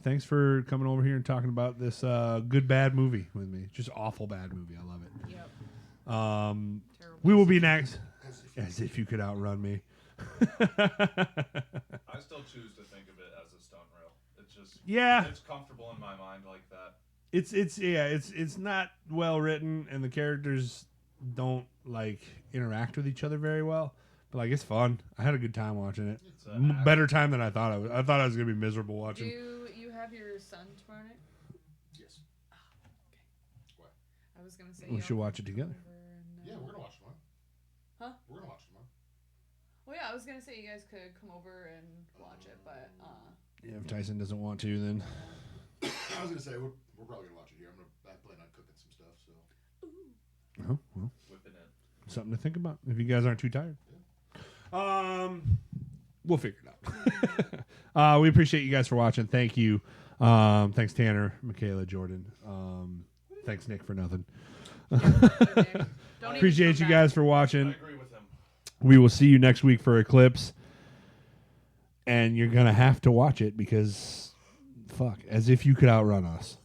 Thanks for coming over here and talking about this good, bad movie with me. Just awful bad movie. I love it. Yep. Terrible. Terrible. We will be next. As if you could outrun me. I still choose to think of it as a stunt reel. It's just Yeah. It's comfortable in my mind like that. It's not well written, and the characters don't like interact with each other very well. But like, it's fun. I had a good time watching it. It's an Better time than I thought I would. I thought I was gonna be miserable Do watching. you have your son tomorrow night? Yes. What? I was gonna say We y'all should watch can it together. come over and, Yeah, we're gonna watch tomorrow. Huh? We're gonna watch tomorrow. Well, yeah, I was gonna say you guys could come over and watch it, but Yeah, if Tyson doesn't want to, then I was gonna say we're probably gonna watch it here. I plan on cooking some stuff, so. oh, well, Whipping it. something to think about. If you guys aren't too tired, we'll figure it out. We appreciate you guys for watching. Thank you. Thanks Tanner, Michaela, Jordan. Thanks Nick for nothing. don't Appreciate you even come guys for I watching. agree with him. We will see you next week for Eclipse. And you're going to have to watch it because, fuck, as if you could outrun us.